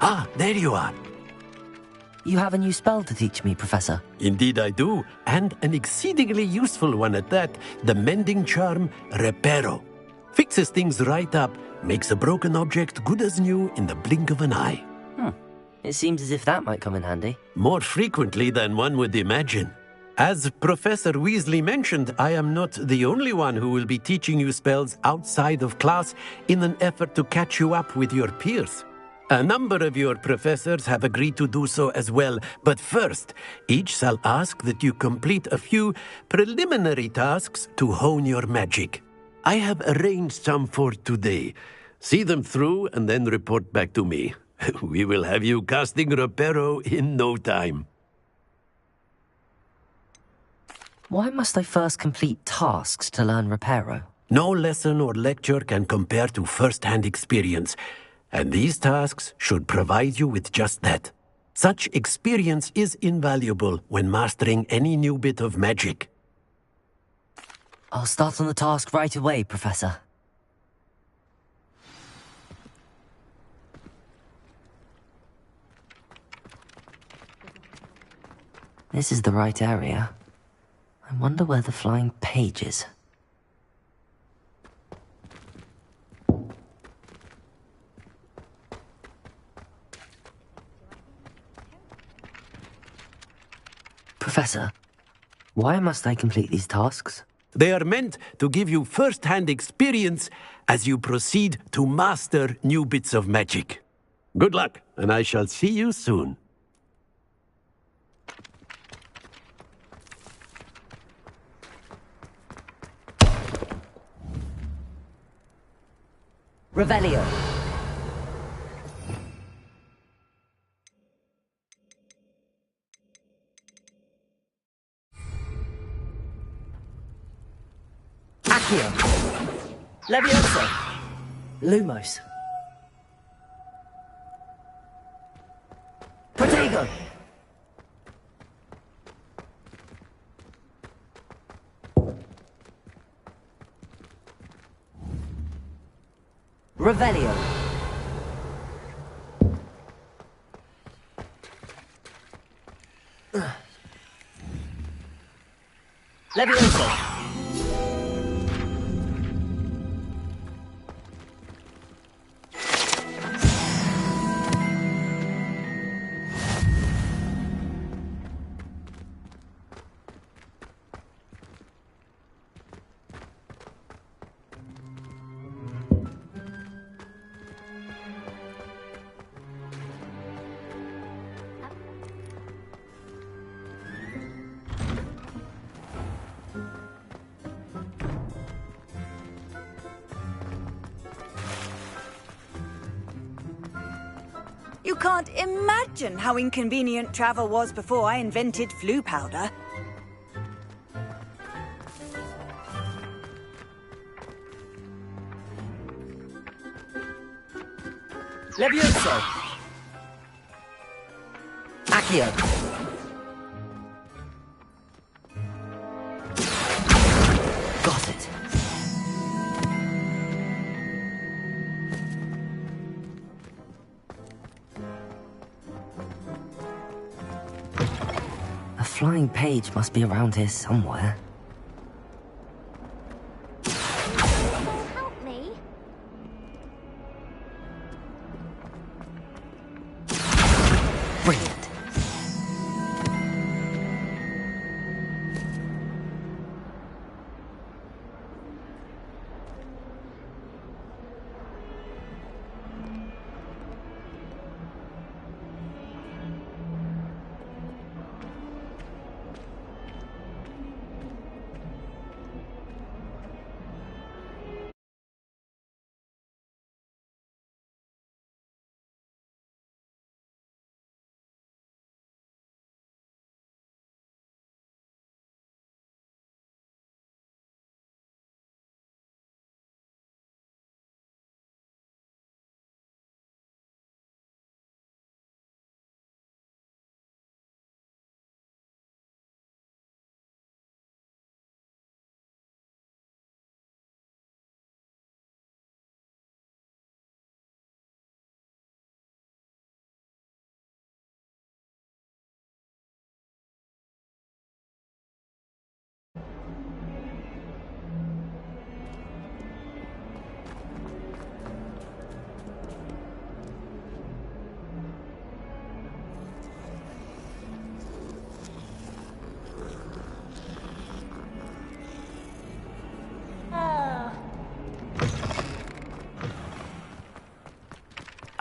Ah, there you are. You have a new spell to teach me, Professor. Indeed I do, and an exceedingly useful one at that. The mending charm, Reparo. Fixes things right up, makes a broken object good as new in the blink of an eye. It seems as if that might come in handy. More frequently than one would imagine. As Professor Weasley mentioned, I am not the only one who will be teaching you spells outside of class in an effort to catch you up with your peers. A number of your professors have agreed to do so as well, but first, each shall ask that you complete a few preliminary tasks to hone your magic. I have arranged some for today. See them through and then report back to me. We will have you casting Reparo in no time. Why must I first complete tasks to learn Reparo? No lesson or lecture can compare to first-hand experience, and these tasks should provide you with just that. Such experience is invaluable when mastering any new bit of magic. I'll start on the task right away, Professor. This is the right area. I wonder where the flying page is. Professor, why must I complete these tasks? They are meant to give you first-hand experience as you proceed to master new bits of magic. Good luck, and I shall see you soon. Revelio. Accio. Levioso. Lumos. Protego. Revelio. Levioso. You can't imagine how inconvenient travel was before I invented flu powder. Levioso. Accio. Got it. A flying page must be around here somewhere. Help me. Brilliant.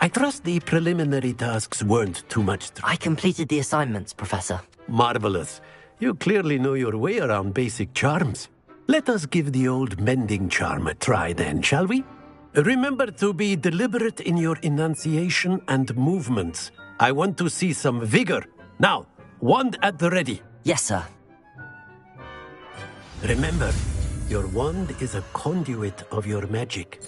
I trust the preliminary tasks weren't too much I completed the assignments, Professor. Marvelous. You clearly know your way around basic charms. Let us give the old mending charm a try then, shall we? Remember to be deliberate in your enunciation and movements. I want to see some vigor. Now, wand at the ready. Yes, sir. Remember, your wand is a conduit of your magic.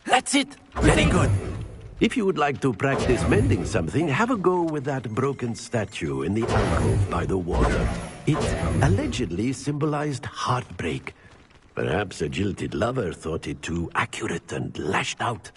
That's it! Very good. If you would like to practice mending something, have a go with that broken statue in the alcove by the water. It allegedly symbolized heartbreak. Perhaps a jilted lover thought it too accurate and lashed out.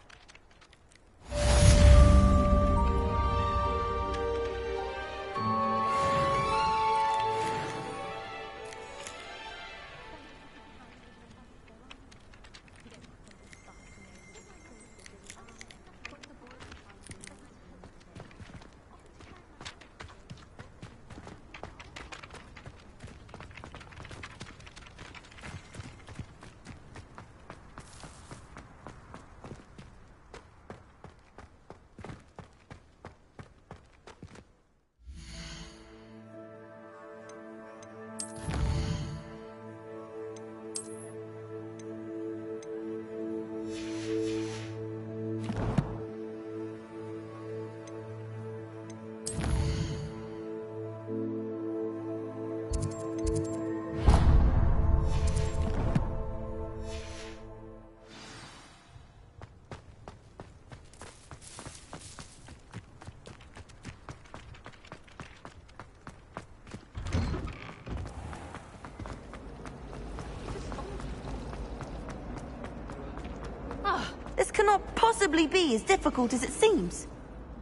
This cannot possibly be as difficult as it seems.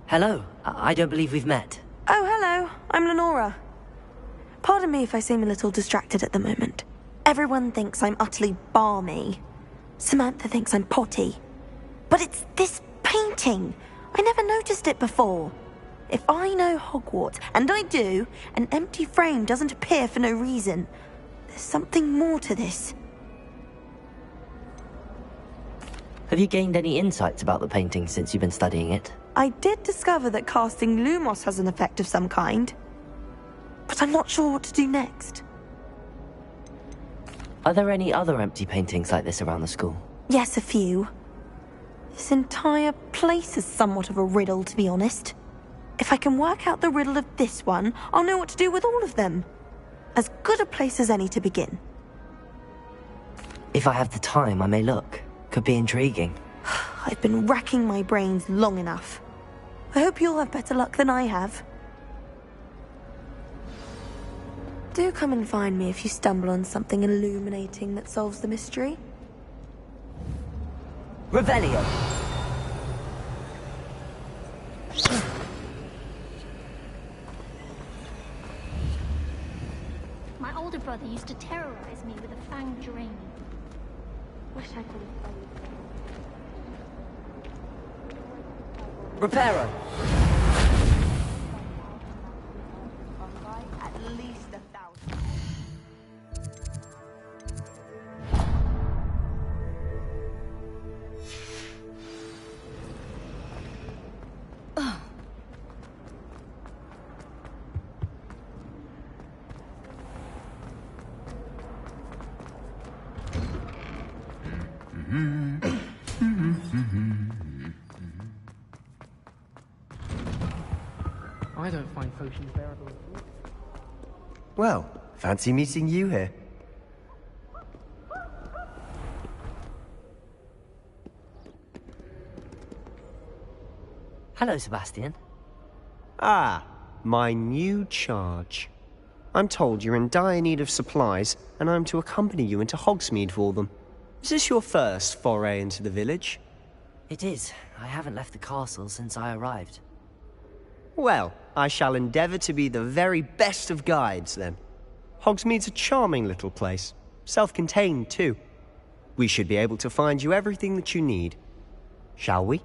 Hello. I don't believe we've met. Oh, hello. I'm Lenora. Pardon me if I seem a little distracted at the moment. Everyone thinks I'm utterly balmy. Samantha thinks I'm potty. But it's this painting. I never noticed it before. If I know Hogwarts, and I do, an empty frame doesn't appear for no reason. There's something more to this. Have you gained any insights about the painting since you've been studying it? I did discover that casting Lumos has an effect of some kind. But I'm not sure what to do next. Are there any other empty paintings like this around the school? Yes, a few. This entire place is somewhat of a riddle, to be honest. If I can work out the riddle of this one, I'll know what to do with all of them. As good a place as any to begin. If I have the time, I may look. Could be intriguing. I've been racking my brains long enough. I hope you'll have better luck than I have. Do come and find me if you stumble on something illuminating that solves the mystery. Revelio. My older brother used to terrorize me with a fanged geranium. Wish I could have Reparo! At least 1,000. I don't find potions bearable at all. Well, fancy meeting you here. Hello, Sebastian. Ah, my new charge. I'm told you're in dire need of supplies, and I'm to accompany you into Hogsmeade for them. Is this your first foray into the village? It is. I haven't left the castle since I arrived. Well, I shall endeavour to be the very best of guides, then. Hogsmeade's a charming little place. Self-contained, too. We should be able to find you everything that you need. Shall we?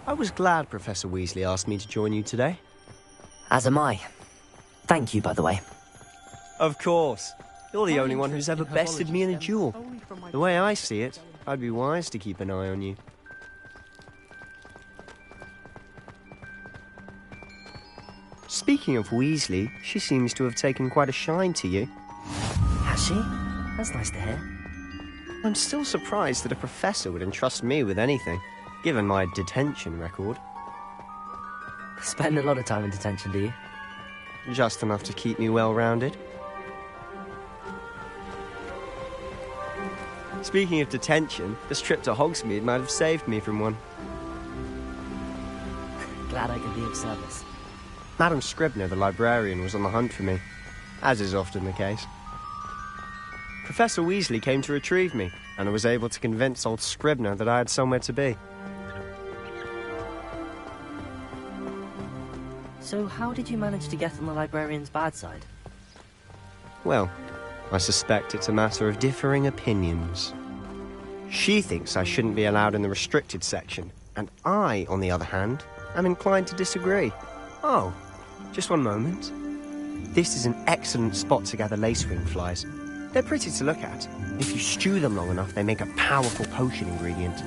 I was glad Professor Weasley asked me to join you today. As am I. Thank you, by the way. Of course. You're the only one who's ever bested me in a duel. The way I see it, I'd be wise to keep an eye on you. Speaking of Weasley, she seems to have taken quite a shine to you. Has she? That's nice to hear. I'm still surprised that a professor would entrust me with anything, given my detention record. Spend a lot of time in detention, do you? Just enough to keep me well-rounded. Speaking of detention, this trip to Hogsmeade might have saved me from one. Glad I could be of service. Madam Scribner, the librarian, was on the hunt for me, as is often the case. Professor Weasley came to retrieve me, and I was able to convince old Scribner that I had somewhere to be. So how did you manage to get on the librarian's bad side? Well, I suspect it's a matter of differing opinions. She thinks I shouldn't be allowed in the restricted section, and I, on the other hand, am inclined to disagree. Oh, just one moment. This is an excellent spot to gather lacewing flies. They're pretty to look at. If you stew them long enough, they make a powerful potion ingredient.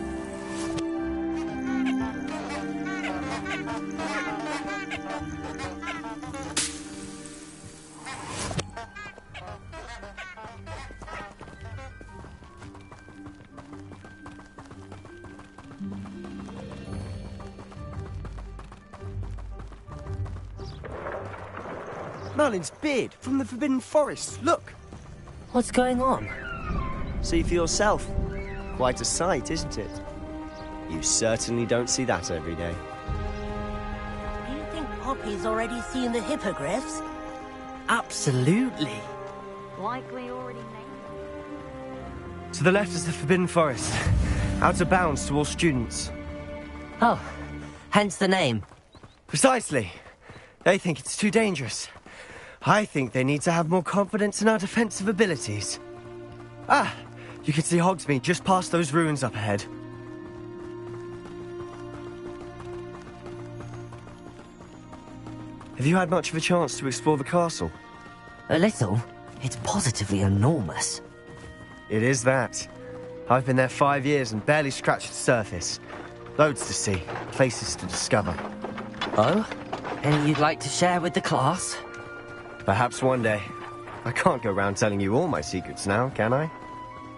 Merlin's beard from the Forbidden Forest. Look! What's going on? See for yourself. Quite a sight, isn't it? You certainly don't see that every day. Do you think Poppy's already seen the hippogriffs? Absolutely. Likely already named. To the left is the Forbidden Forest. Out of bounds to all students. Oh, hence the name. Precisely. They think it's too dangerous. I think they need to have more confidence in our defensive abilities. Ah, you can see Hogsmeade just past those ruins up ahead. Have you had much of a chance to explore the castle? A little. It's positively enormous. It is that. I've been there 5 years and barely scratched the surface. Loads to see, places to discover. Oh? Any you'd like to share with the class? Perhaps one day. I can't go around telling you all my secrets now, can I?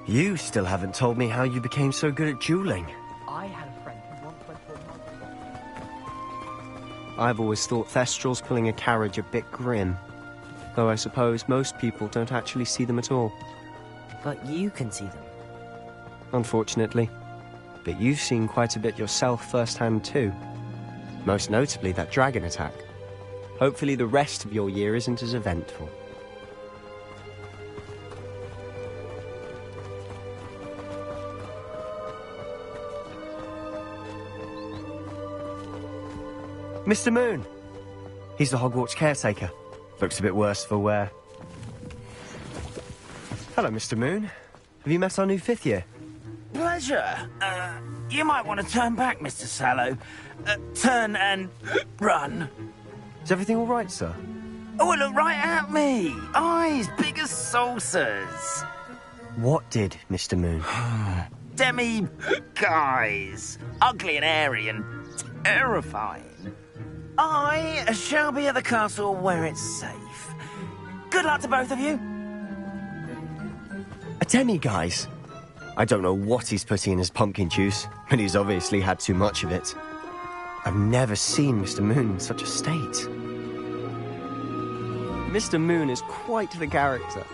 You still haven't told me how you became so good at dueling. I had a friend who once went to a market. I've always thought Thestrals pulling a carriage a bit grim. Though I suppose most people don't actually see them at all. But you can see them. unfortunately. But you've seen quite a bit yourself firsthand too. Most notably that dragon attack. Hopefully the rest of your year isn't as eventful. Mr. Moon! He's the Hogwarts caretaker. Looks a bit worse for wear. Hello, Mr. Moon. Have you met our new 5th year? Pleasure. You might want to turn back, Mr. Sallow. Turn and run. Is everything all right, sir? Oh, look right at me. Eyes big as saucers. What did, Mr. Moon? Demi guys. Ugly and airy and terrifying. I shall be at the castle where it's safe. Good luck to both of you. A demi-guise? I don't know what he's putting in his pumpkin juice, but he's obviously had too much of it. I've never seen Mr. Moon in such a state. Mr. Moon is quite the character.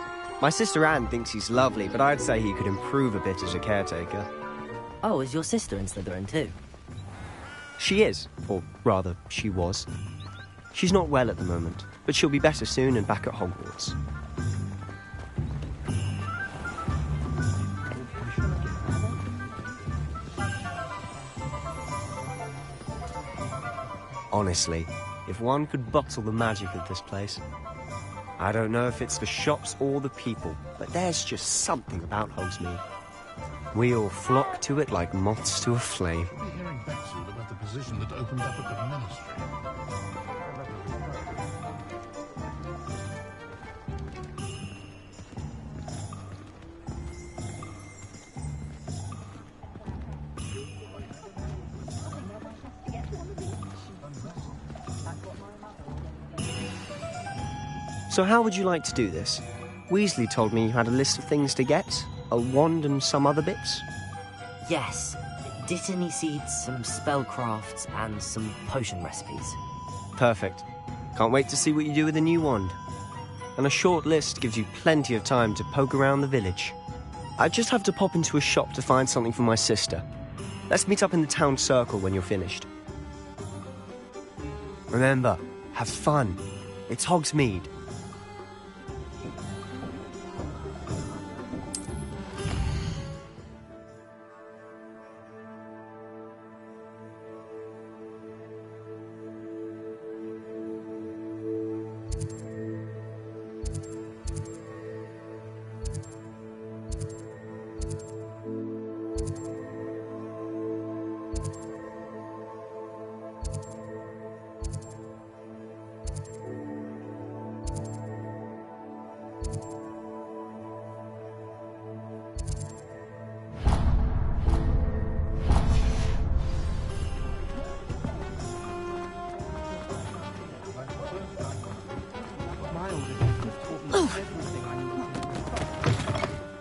My sister Anne thinks he's lovely, but I'd say he could improve a bit as a caretaker. Oh, is your sister in Slytherin too? She is, or rather, she was. She's not well at the moment, but she'll be better soon and back at Hogwarts. Honestly, if one could bottle the magic of this place. I don't know if it's the shops or the people, but there's just something about Hogsmeade. We all flock to it like moths to a flame. We'll be hearing back soon about the position that opened up at the Ministry. So how would you like to do this? Weasley told me you had a list of things to get, a wand and some other bits. Yes. Dittany seeds, some spellcrafts, and some potion recipes. Perfect. Can't wait to see what you do with the new wand. And a short list gives you plenty of time to poke around the village. I just have to pop into a shop to find something for my sister. Let's meet up in the town circle when you're finished. Remember, have fun. It's Hogsmeade.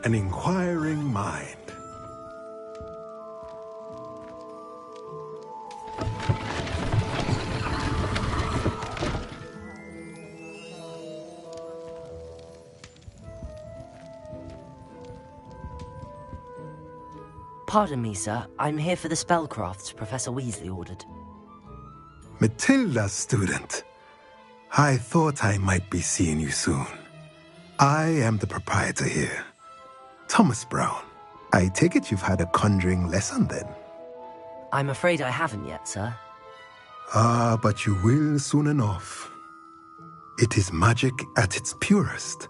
An inquiring mind. Pardon me, sir. I'm here for the spellcrafts Professor Weasley ordered. Matilda, student. I thought I might be seeing you soon. I am the proprietor here, Thomas Brown. I take it you've had a conjuring lesson then? I'm afraid I haven't yet, sir. Ah, but you will soon enough. It is magic at its purest,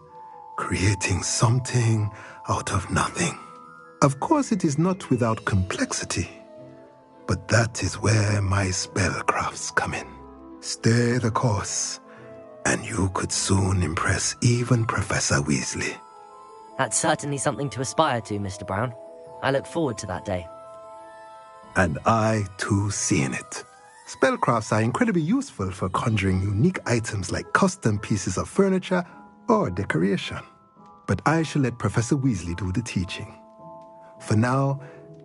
creating something out of nothing. Of course, it is not without complexity, but that is where my spellcrafts come in. Stay the course, and you could soon impress even Professor Weasley. That's certainly something to aspire to, Mr. Brown. I look forward to that day. And I, too, seeing it. Spellcrafts are incredibly useful for conjuring unique items like custom pieces of furniture or decoration. But I shall let Professor Weasley do the teaching. For now,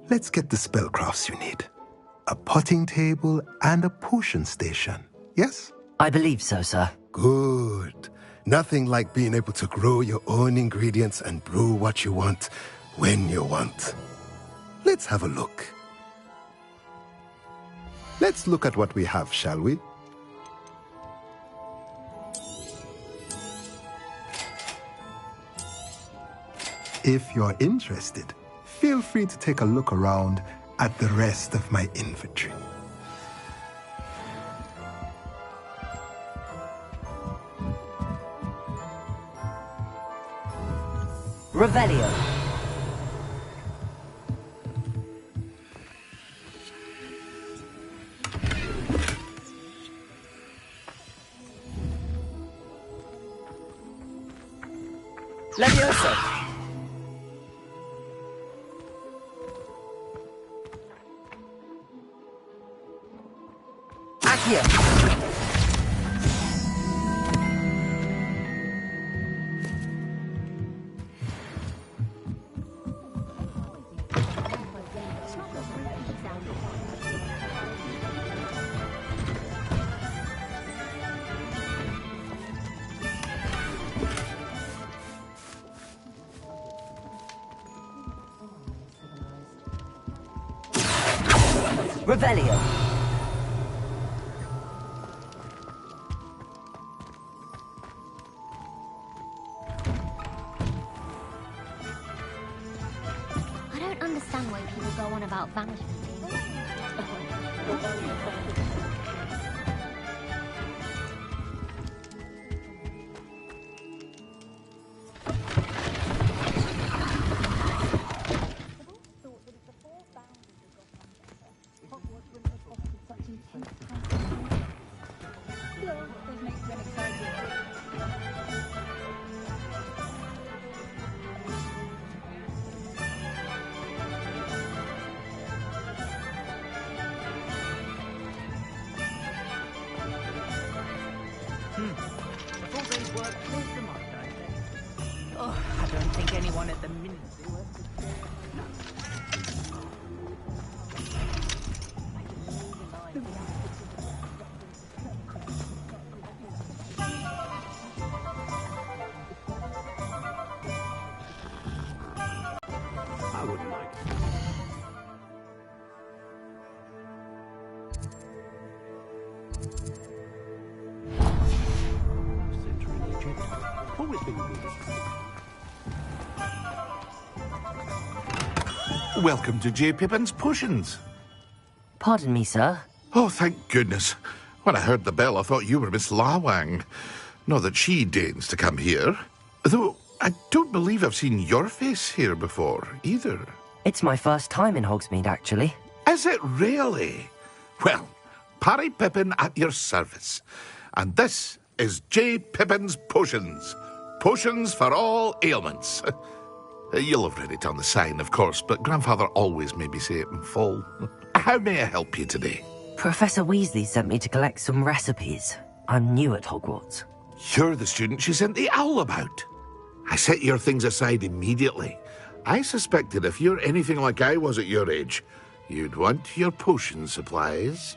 let's get the spellcrafts you need. A potting table and a potion station, yes? I believe so, sir. Good. Nothing like being able to grow your own ingredients and brew what you want when you want. Let's have a look. Let's look at what we have, shall we? If you're interested, feel free to take a look around at the rest of my inventory. Revelio. Levioso. Accio. Revelio. I don't understand why people go on about vanishing. I don't think anyone at the Ministry works. I wouldn't like it. Center in Egypt. Always been good. Welcome to J. Pippin's Potions. Pardon me, sir. Oh, thank goodness. When I heard the bell, I thought you were Miss Lawang. Not that she deigns to come here. Though, I don't believe I've seen your face here before, either. It's my first time in Hogsmeade, actually. Is it really? Well, Parry Pippin at your service. And this is J. Pippin's Potions. Potions for all ailments. You'll have read it on the sign, of course, but Grandfather always made me say it in full. How may I help you today? Professor Weasley sent me to collect some recipes. I'm new at Hogwarts. You're the student she sent the owl about. I set your things aside immediately. I suspected if you're anything like I was at your age, you'd want your potion supplies.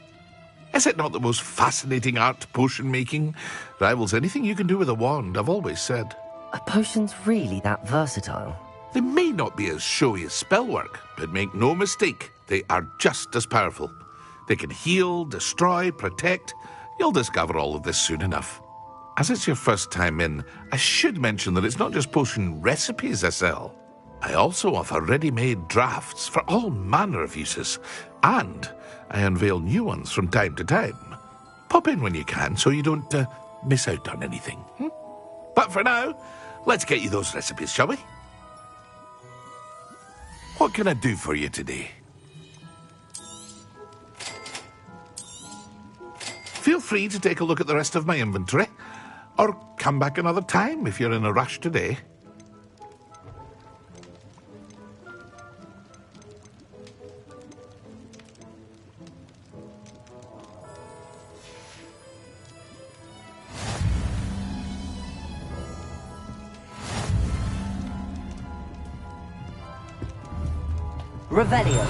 Is it not the most fascinating art, potion making? Rivals anything you can do with a wand, I've always said. Are potions really that versatile? They may not be as showy as spellwork, but make no mistake, they are just as powerful. They can heal, destroy, protect. You'll discover all of this soon enough. As it's your first time in, I should mention that it's not just potion recipes I sell. I also offer ready-made drafts for all manner of uses, and I unveil new ones from time to time. Pop in when you can so you don't miss out on anything. But for now, let's get you those recipes, shall we? What can I do for you today? Feel free to take a look at the rest of my inventory, or come back another time if you're in a rush today. Revelio.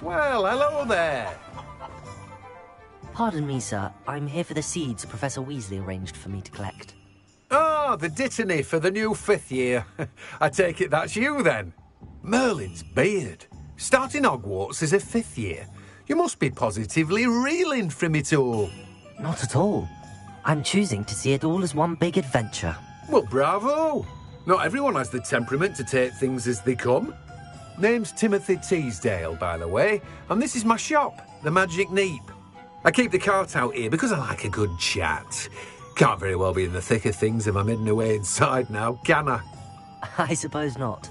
Well, hello there. Pardon me, sir. I'm here for the seeds Professor Weasley arranged for me to collect. Ah, the dittany for the new 5th year. I take it that's you, then. Merlin's beard. Starting Hogwarts as a 5th year. You must be positively reeling from it all. Not at all. I'm choosing to see it all as one big adventure. Well, bravo. Not everyone has the temperament to take things as they come. Name's Timothy Teasdale, by the way, and this is my shop, the Magic Neep. I keep the cart out here because I like a good chat. Can't very well be in the thick of things if I'm hidden away inside now, can I? I suppose not.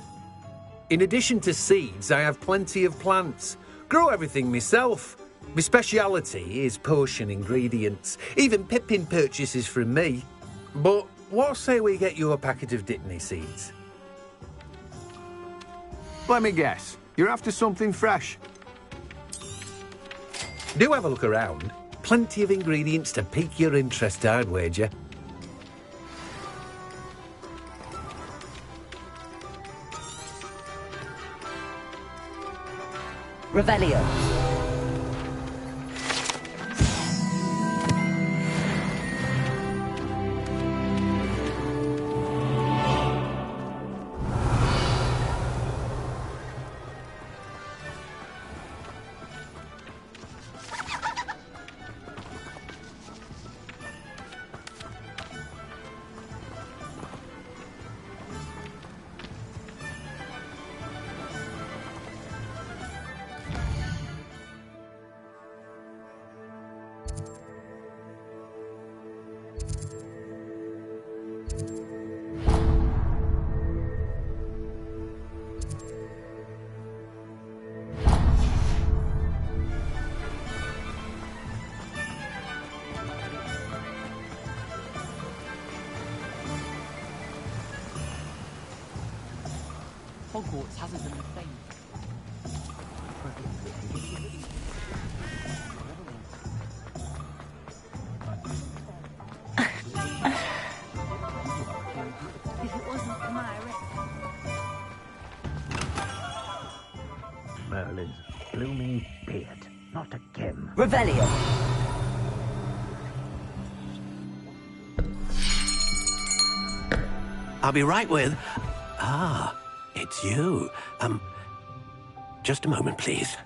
In addition to seeds, I have plenty of plants. Grow everything myself. My speciality is potion ingredients. Even Pippin purchases from me. But what say we get you a packet of Dittany seeds? Let me guess. You're after something fresh. Do have a look around. Plenty of ingredients to pique your interest, I'd wager. Revelio. Hogwarts hasn't been the same. If it wasn't for my Merlin's blooming beard. Not again. Revelio. I'll be right with... Ah, it's you. Just a moment, please.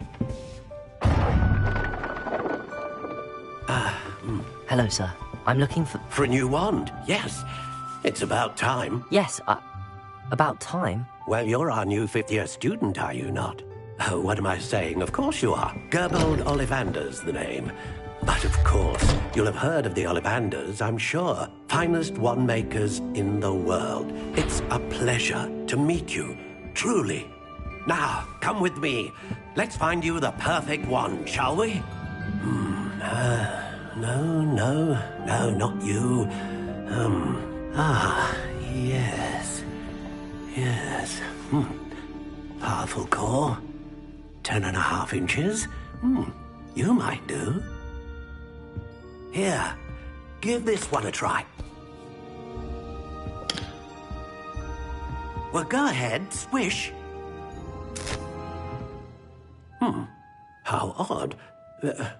Hello, sir. I'm looking for... For a new wand, yes. It's about time. Yes, about time? Well, you're our new 5th-year student, are you not? Oh, what am I saying? Of course you are. Gerbold Ollivander's the name. But of course, you'll have heard of the Ollivanders, I'm sure. Finest wand makers in the world. It's a pleasure to meet you, truly. Now, come with me. Let's find you the perfect wand, shall we? No, not you. Yes. Powerful core. 10.5 inches. You might do. Here, give this one a try. Well, go ahead, swish. How odd.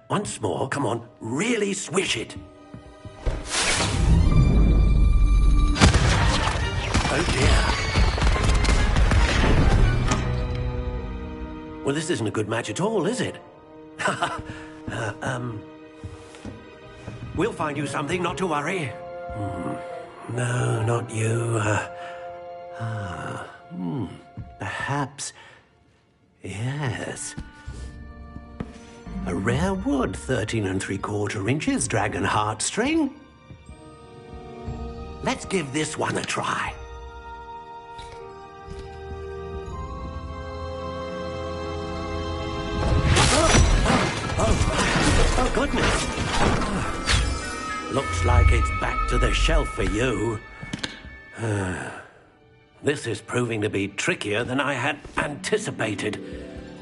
Once more, come on, really swish it. Oh dear. Well, this isn't a good match at all, is it? We'll find you something, not to worry. No, not you. Perhaps... Yes. A rare wood, 13 3/4 inches, dragon heartstring. Let's give this one a try. Oh, goodness. Looks like it's back to the shelf for you. This is proving to be trickier than I had anticipated.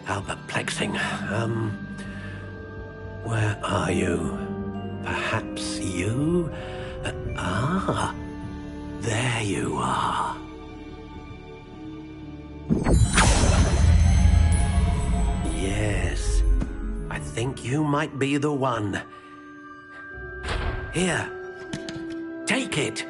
How perplexing. Where are you? Perhaps you? There you are. Yes. think you might be the one. Here, take it.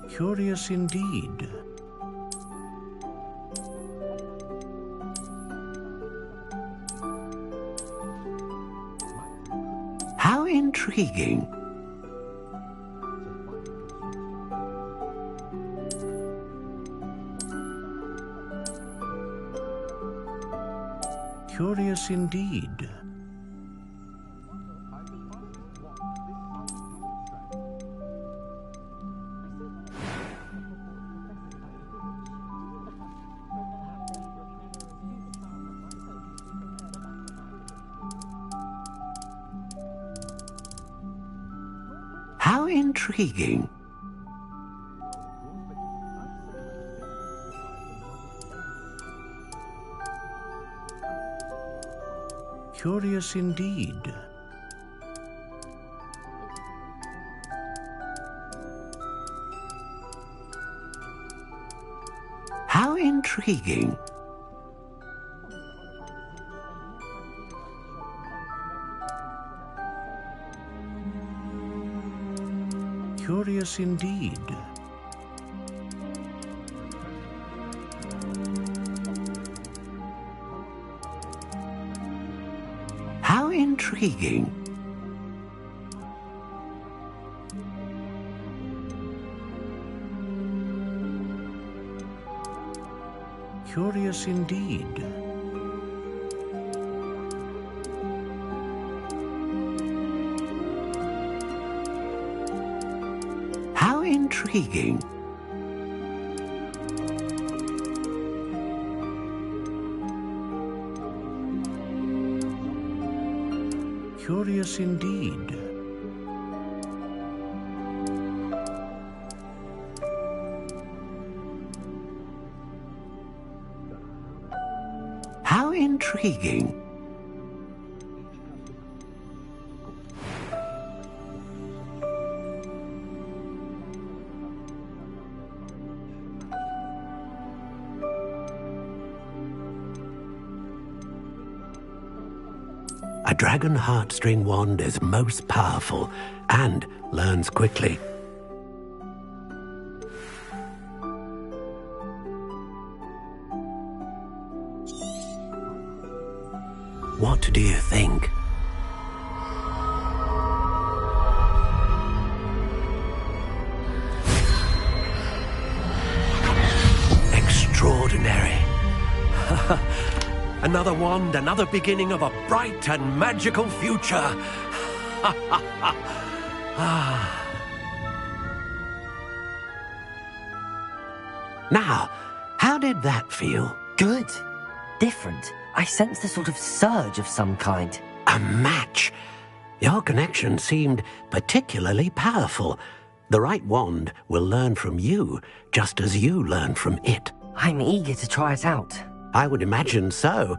Curious indeed. How intriguing. Curious indeed. How intriguing. Curious indeed. How intriguing. Curious indeed. How intriguing. Curious indeed. How intriguing. Curious indeed. How intriguing. A dragon heartstring wand is most powerful and learns quickly. What do you think? Extraordinary. Another wand, another beginning of a bright and magical future. Now, how did that feel? Good. Different. I sensed a sort of surge of some kind. A match. Your connection seemed particularly powerful. The right wand will learn from you, just as you learn from it. I'm eager to try it out. I would imagine so.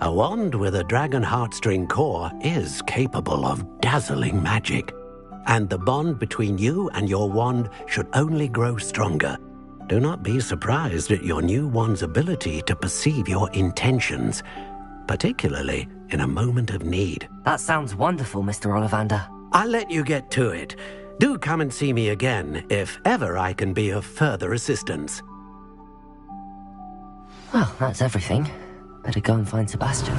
A wand with a dragon heartstring core is capable of dazzling magic. And the bond between you and your wand should only grow stronger. Do not be surprised at your new wand's ability to perceive your intentions, particularly in a moment of need. That sounds wonderful, Mr. Ollivander. I'll let you get to it. Do come and see me again if ever I can be of further assistance. Well, that's everything. Better go and find Sebastian.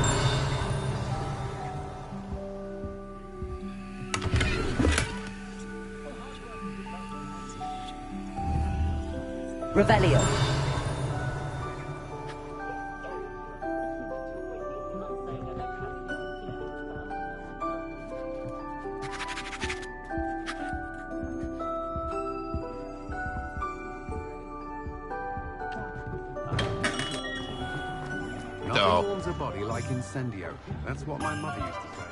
Revelio. Nothing warms a body like incendio. That's what my mother used to say.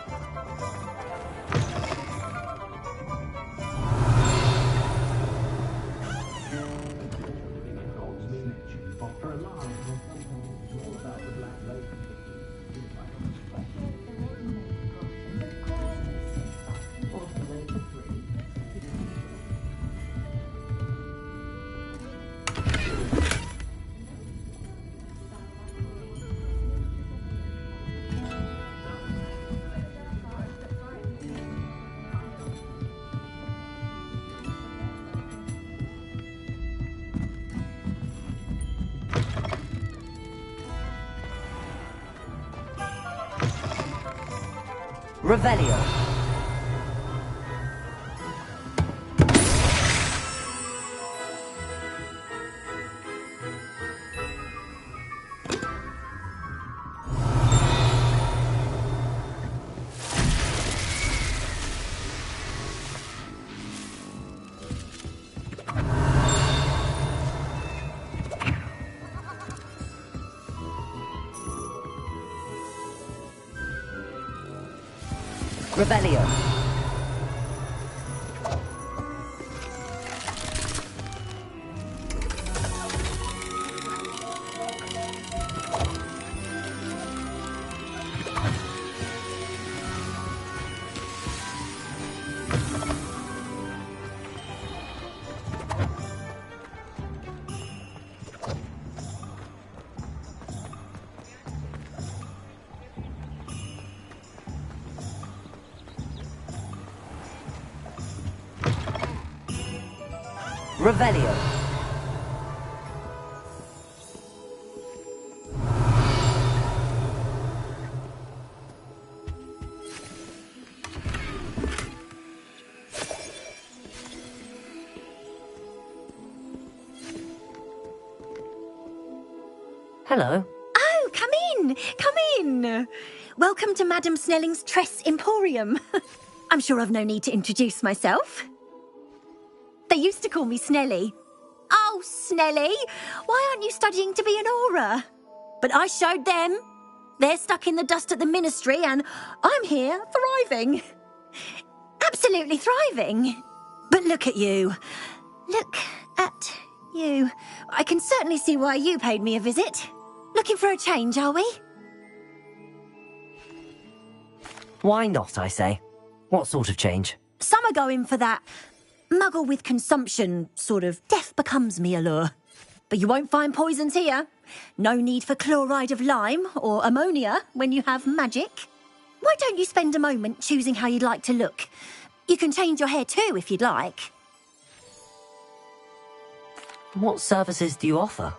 Revelio. Revelio. Revelio. Hello. Oh, come in! Come in! Welcome to Madame Snelling's Tress Emporium. I'm sure I've no need to introduce myself. They used to call me Snelly. Oh, Snelly, why aren't you studying to be an aura? But I showed them. They're stuck in the dust at the ministry and I'm here thriving. Absolutely thriving. But look at you. Look at you. I can certainly see why you paid me a visit. Looking for a change, are we? Why not, I say? What sort of change? Some are going for that muggle with consumption, sort of death becomes me allure. But you won't find poisons here. No need for chloride of lime or ammonia when you have magic. Why don't you spend a moment choosing how you'd like to look? You can change your hair too if you'd like. What services do you offer?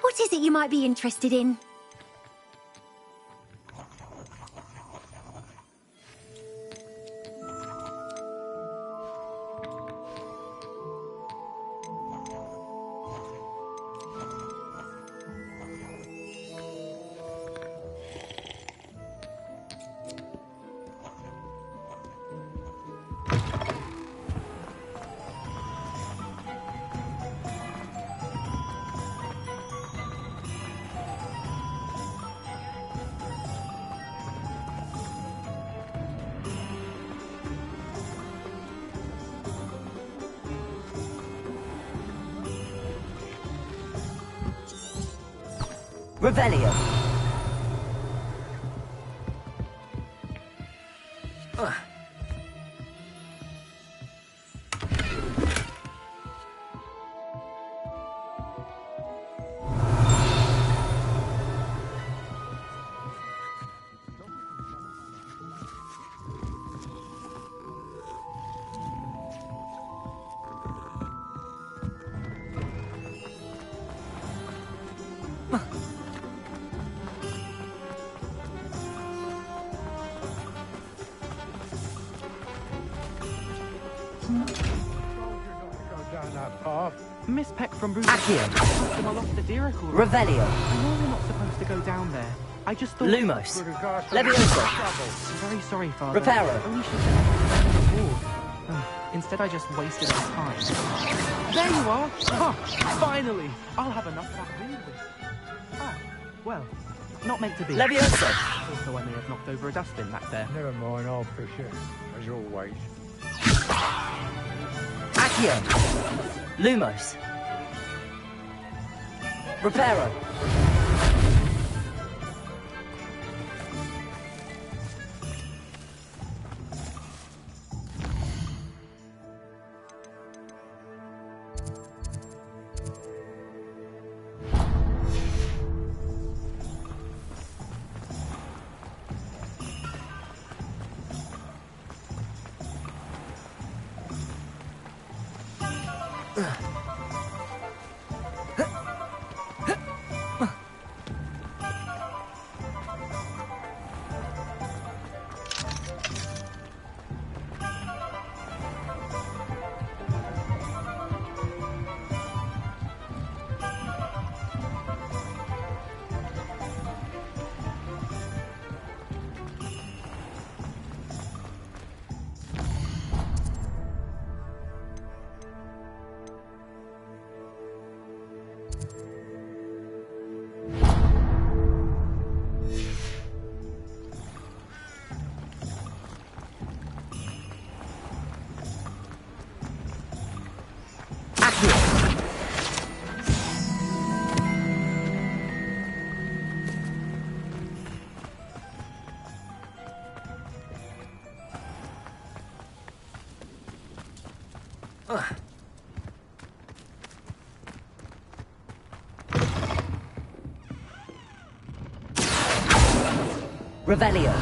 What is it you might be interested in? Revelio. Miss Peck from Bruce. Accio. I lost the Diracle. Revelio. I know we're not supposed to go down there. I just thought. Lumos. Levioso. I'm very sorry, Father. Reparo. Only should have been on the wall. Instead, I just wasted our time. There you are. Oh, finally. I'll have enough of that wind. Ah, well, not meant to be. Levioso. Also, I may have knocked over a dustbin back there. Never mind, I'll push it, as always. Accio. Lumos. Reparo. Revelio.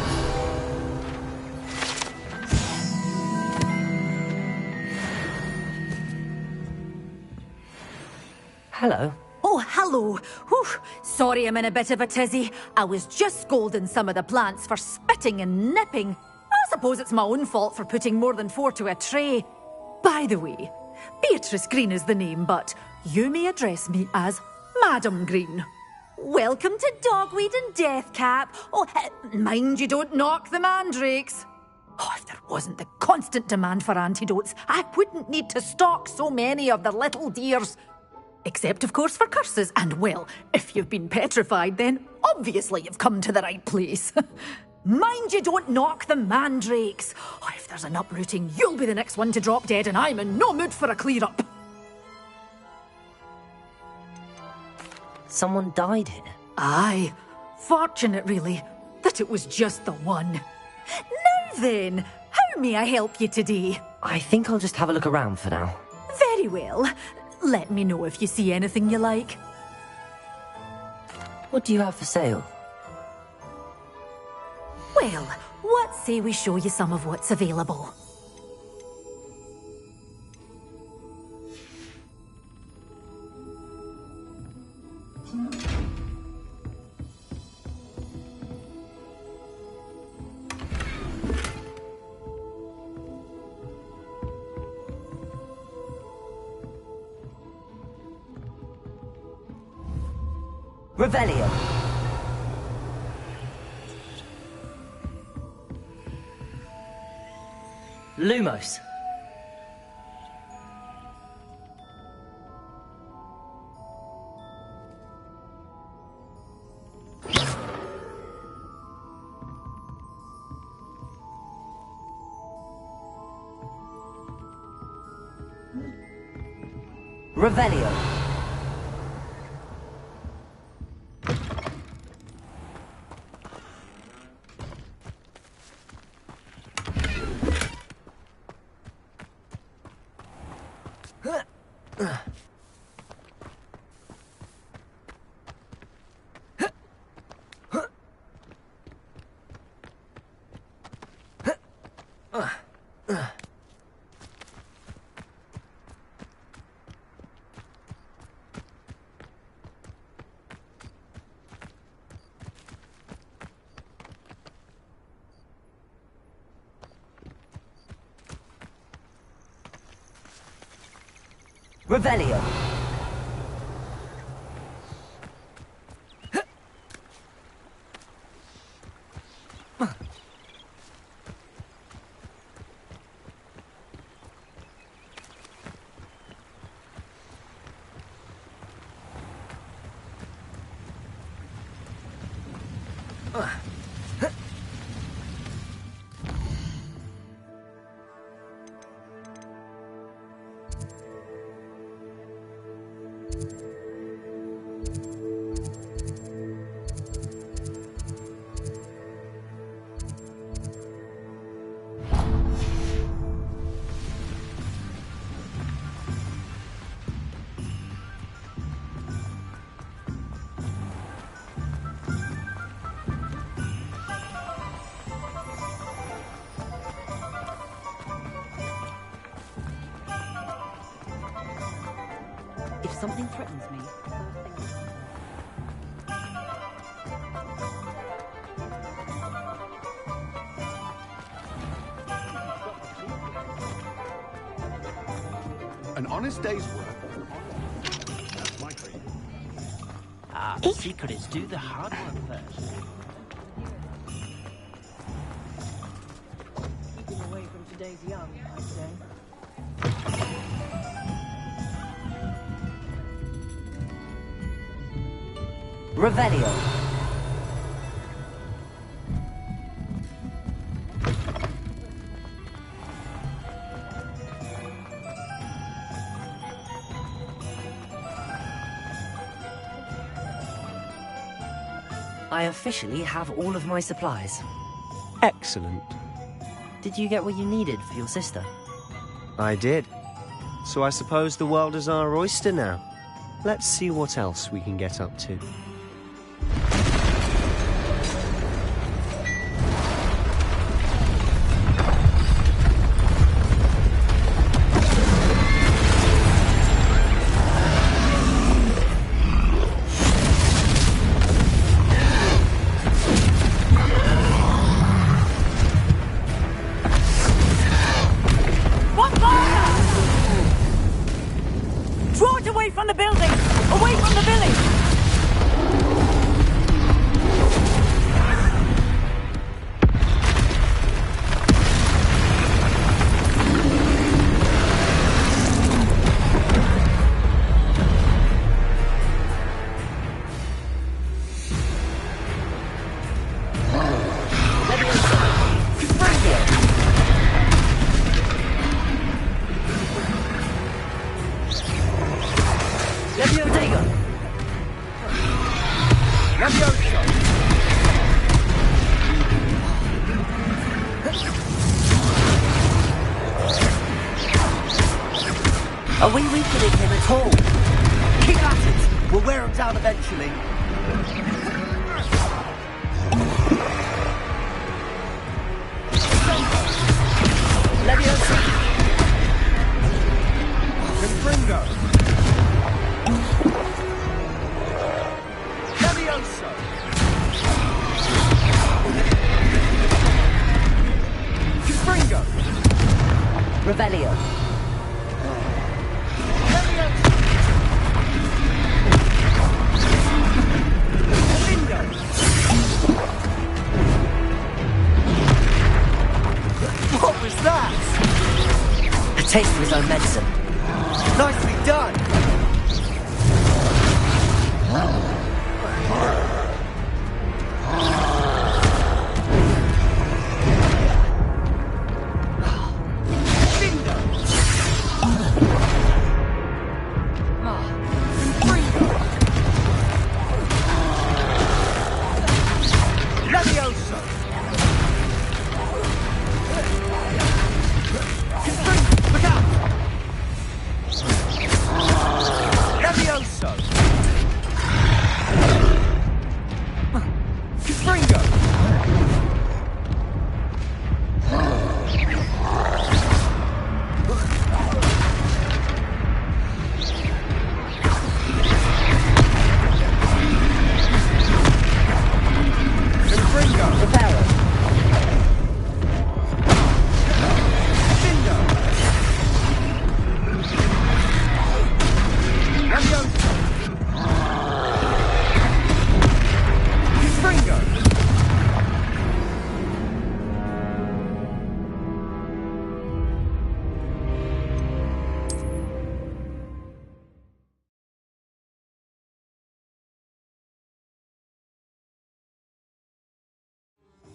Hello. Oh, hello. Whew. Sorry I'm in a bit of a tizzy. I was just scolding some of the plants for spitting and nipping. I suppose it's my own fault for putting more than 4 to a tray. By the way, Beatrice Green is the name, but you may address me as Madam Green. Welcome to Dogweed and Deathcap. Oh, mind you don't knock the mandrakes. Oh, if there wasn't the constant demand for antidotes, I wouldn't need to stock so many of the little dears. Except, of course, for curses. And, well, if you've been petrified, then obviously you've come to the right place. Mind you don't knock the mandrakes. Oh, if there's an uprooting, you'll be the next one to drop dead, and I'm in no mood for a clear-up. Someone died here? Aye. Fortunate, really, that it was just the one. Now then, how may I help you today? I think I'll just have a look around for now. Very well. Let me know if you see anything you like. What do you have for sale? Well, what say we show you some of what's available? Revelio. Lumos. Revelio. Revelio. If something threatens me, An honest day's work. That's my creed. Ah, the secret is do the hard work first. Keeping away from today's young, I'd say. Revelio. I officially have all of my supplies. Excellent. Did you get what you needed for your sister? I did. So I suppose the world is our oyster now. Let's see what else we can get up to. Draw it away from the building! Away from the village! Are we weakening him at all? Keep at it! We'll wear him down eventually. Leviosa! Confringo! Leviosa! Confringo! Revelio! What was that? A taste of his own medicine. Nicely done!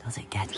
Does it get...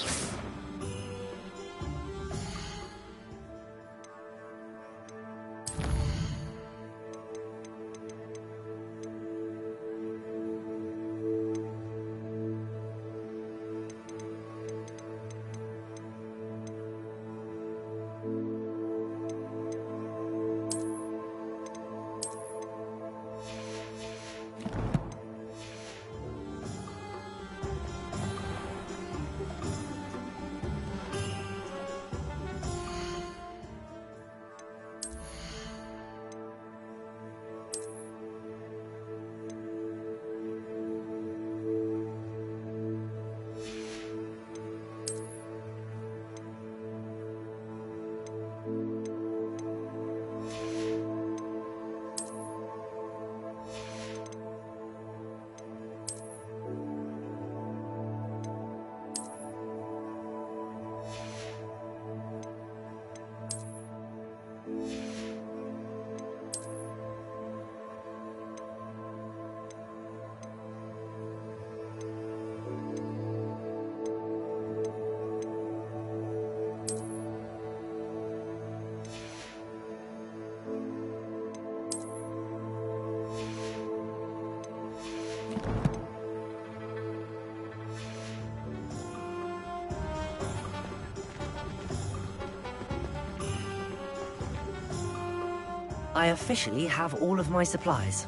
I officially have all of my supplies.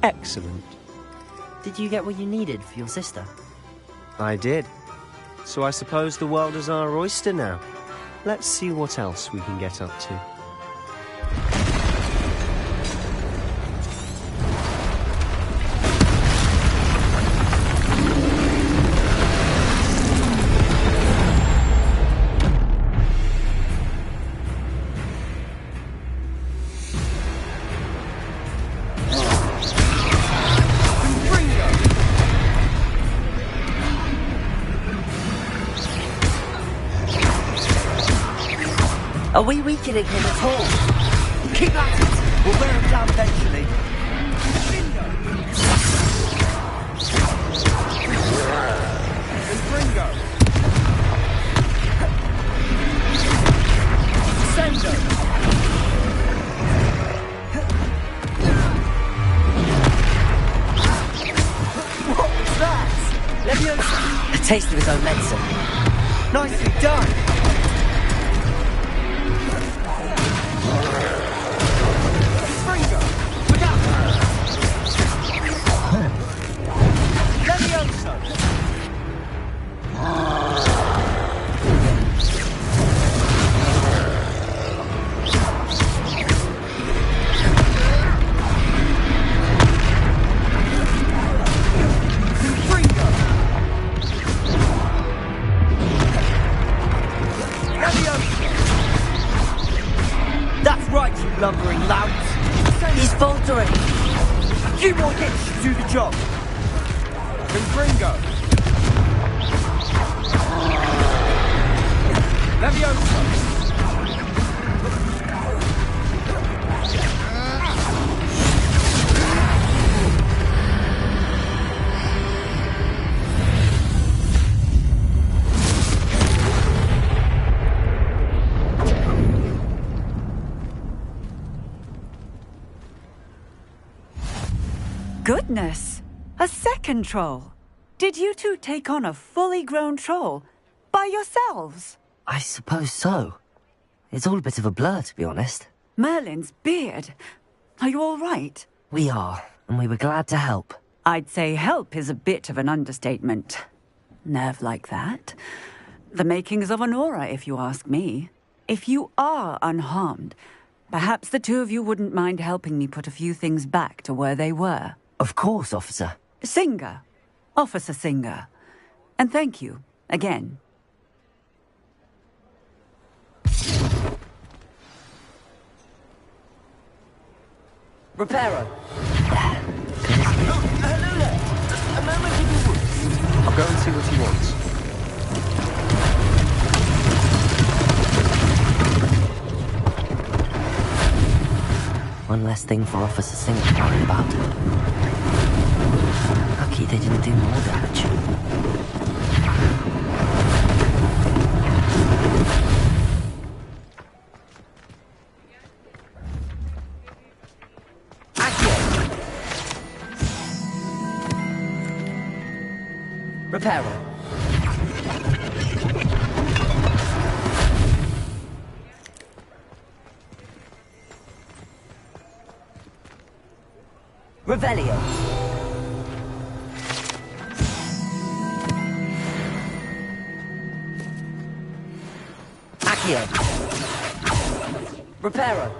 Excellent. Did you get what you needed for your sister? I did. So I suppose the world is our oyster now. Let's see what else we can get up to. Are we weakening him at all? Keep at it! We'll wear him down eventually. Ringo! Sendo! What was that? Leviosa! A taste of his own medicine. Nicely done! That's right, you lumbering louts. He's faltering. A few more hits should do the job. Ringo. Leviosa. Goodness! A second troll! Did you two take on a fully grown troll? By yourselves? I suppose so. It's all a bit of a blur, to be honest. Merlin's beard. Are you all right? We are, and we were glad to help. I'd say help is a bit of an understatement. Nerve like that. The makings of an aura, if you ask me. If you are unharmed, perhaps the two of you wouldn't mind helping me put a few things back to where they were. Of course, officer. Singer. Officer Singer. And thank you, again. Reparo. Hello there. A moment if you would. I'll go and see what he wants. One less thing for Officer Singer to worry about. Lucky they didn't do more damage. Reparo. Revelio. Accio. Reparo.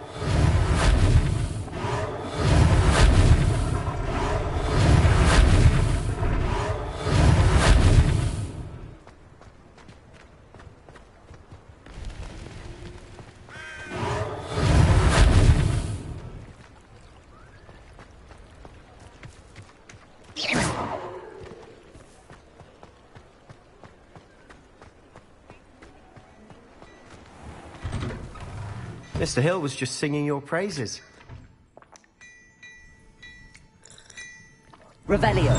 Mr. Hill was just singing your praises. Revelio.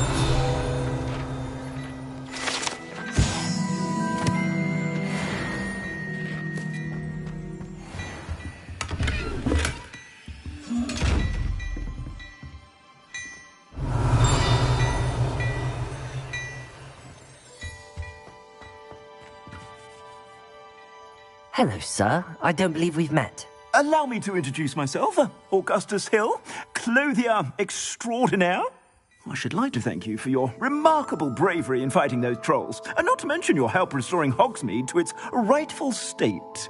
Hello, sir. I don't believe we've met. Allow me to introduce myself, Augustus Hill, clothier extraordinaire. I should like to thank you for your remarkable bravery in fighting those trolls, and not to mention your help restoring Hogsmeade to its rightful state.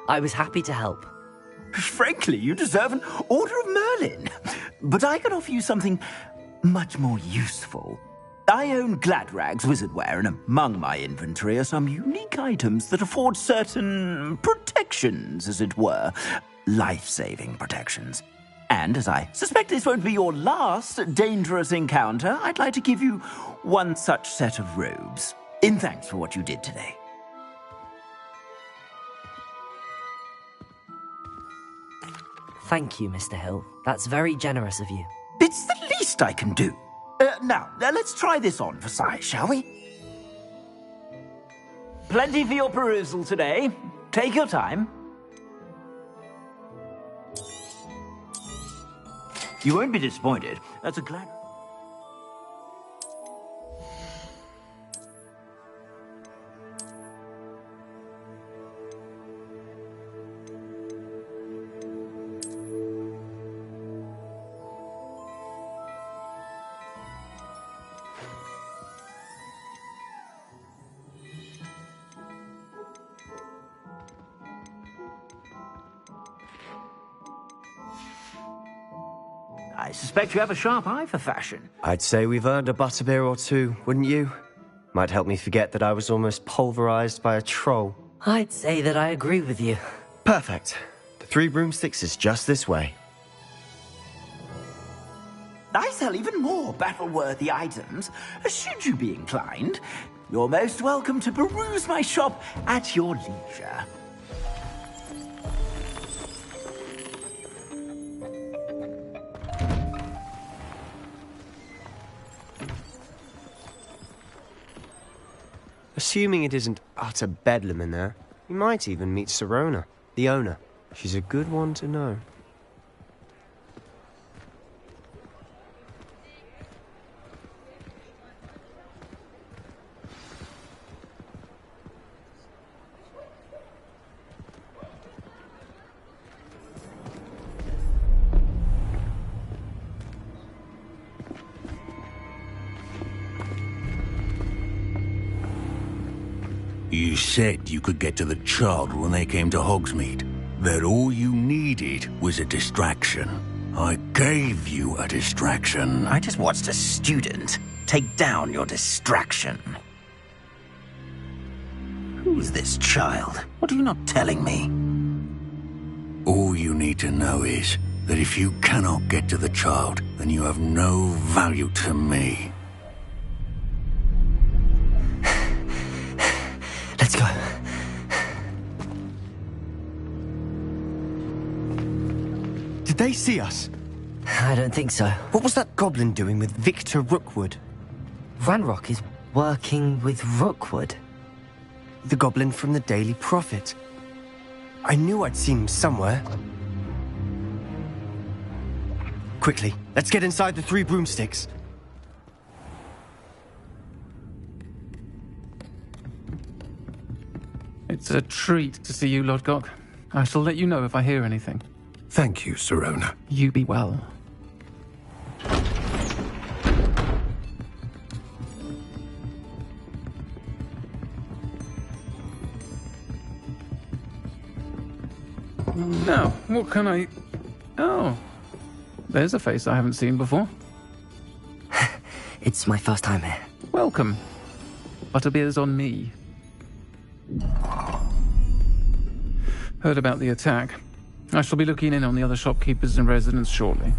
I was happy to help. Frankly, you deserve an Order of Merlin. But I can offer you something much more useful. I own Gladrag's wizardware, and among my inventory are some unique items that afford certain protections, as it were. Life-saving protections. And as I suspect this won't be your last dangerous encounter, I'd like to give you one such set of robes, in thanks for what you did today. Thank you, Mr. Hill. That's very generous of you. It's the least I can do. Now, let's try this on for size, shall we? Plenty for your perusal today. Take your time. You won't be disappointed. That's a glad... I suspect you have a sharp eye for fashion. I'd say we've earned a butterbeer or two, wouldn't you? Might help me forget that I was almost pulverized by a troll. I'd say that I agree with you. Perfect. The 3 broomsticks is just this way. I sell even more battle-worthy items. Should you be inclined, you're most welcome to peruse my shop at your leisure. Assuming it isn't utter bedlam in there, you might even meet Sirona, the owner. She's a good one to know. You said you could get to the child when they came to Hogsmeade. That all you needed was a distraction. I gave you a distraction. I just watched a student take down your distraction. Who's this child? What are you not telling me? All you need to know is that if you cannot get to the child, then you have no value to me. Let's go. Did they see us? I don't think so. What was that goblin doing with Victor Rookwood? Ranrock is working with Rookwood. The goblin from the Daily Prophet. I knew I'd seen him somewhere. Quickly, let's get inside the 3 broomsticks. It's a treat to see you, Lodgok. I shall let you know if I hear anything. Thank you, Sirona. You be well. Now, what can I... Oh, there's a face I haven't seen before. It's my first time here. Welcome. Butterbeer's on me. Heard about the attack. I shall be looking in on the other shopkeepers and residents shortly.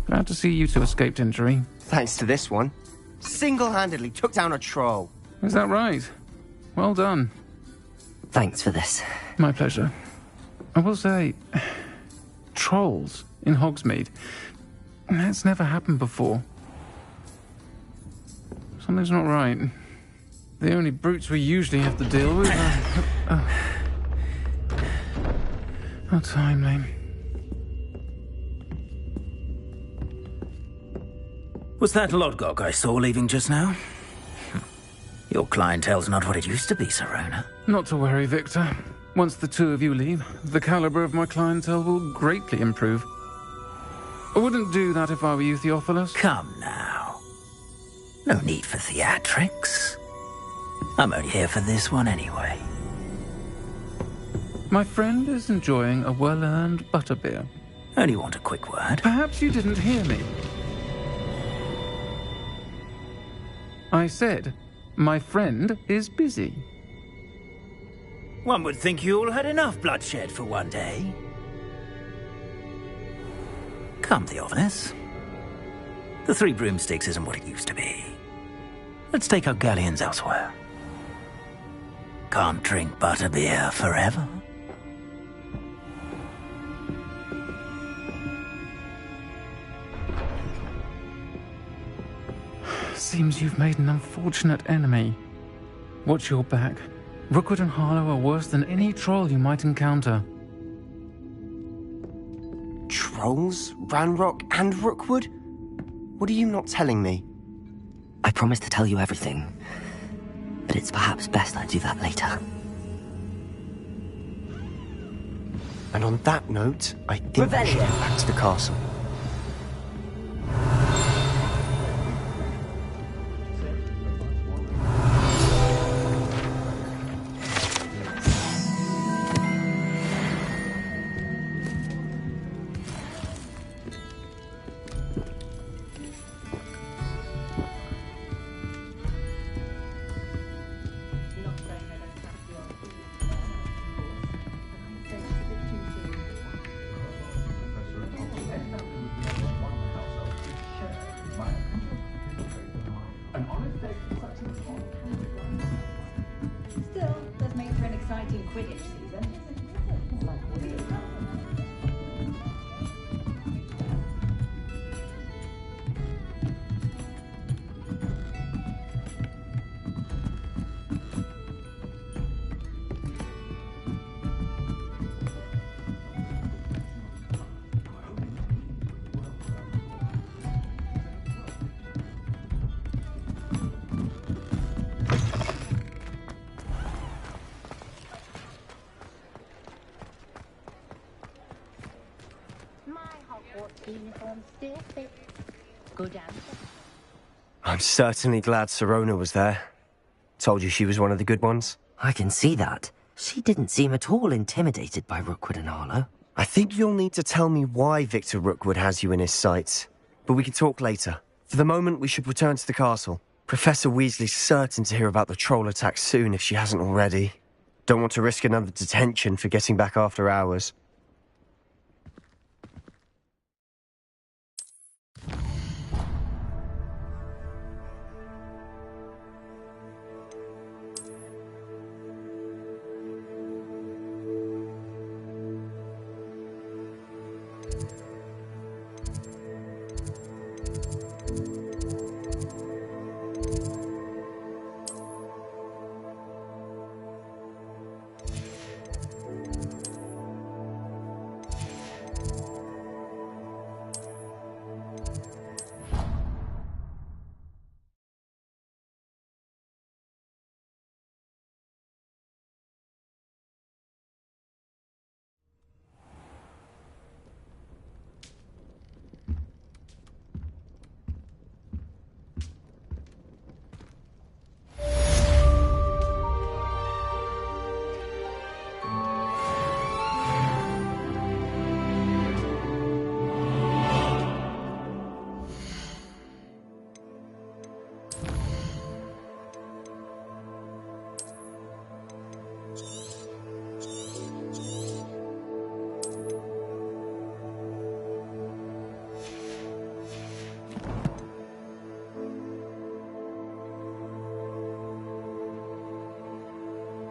Glad to see you two escaped injury. Thanks to this one. Single-handedly took down a troll. Is that right? Well done. Thanks for this. My pleasure. I will say, trolls in Hogsmeade. That's never happened before. Something's not right. The only brutes we usually have to deal with are... How timely. Was that Lodgok I saw leaving just now? Your clientele's not what it used to be, Sirona. Not to worry, Victor. Once the two of you leave, the caliber of my clientele will greatly improve. I wouldn't do that if I were you, Theophilus. Come now. No need for theatrics. I'm only here for this one anyway. My friend is enjoying a well-earned butterbeer. Only want a quick word. Perhaps you didn't hear me. I said, my friend is busy. One would think you all had enough bloodshed for one day. Come, Theophilus. The Three Broomsticks isn't what it used to be. Let's take our galleons elsewhere. Can't drink butterbeer forever. Seems you've made an unfortunate enemy. Watch your back. Rookwood and Harlow are worse than any troll you might encounter. Trolls? Ranrock and Rookwood? What are you not telling me? I promised to tell you everything, but it's perhaps best I do that later. And on that note, I think we should head back to the castle. Still, does make for an exciting Quidditch season. Uniform still fits. Good answer. I'm certainly glad Sirona was there. Told you she was one of the good ones. I can see that. She didn't seem at all intimidated by Rookwood and Harlow. I think you'll need to tell me why Victor Rookwood has you in his sights. But we can talk later. For the moment, we should return to the castle. Professor Weasley's certain to hear about the troll attack soon if she hasn't already. Don't want to risk another detention for getting back after hours.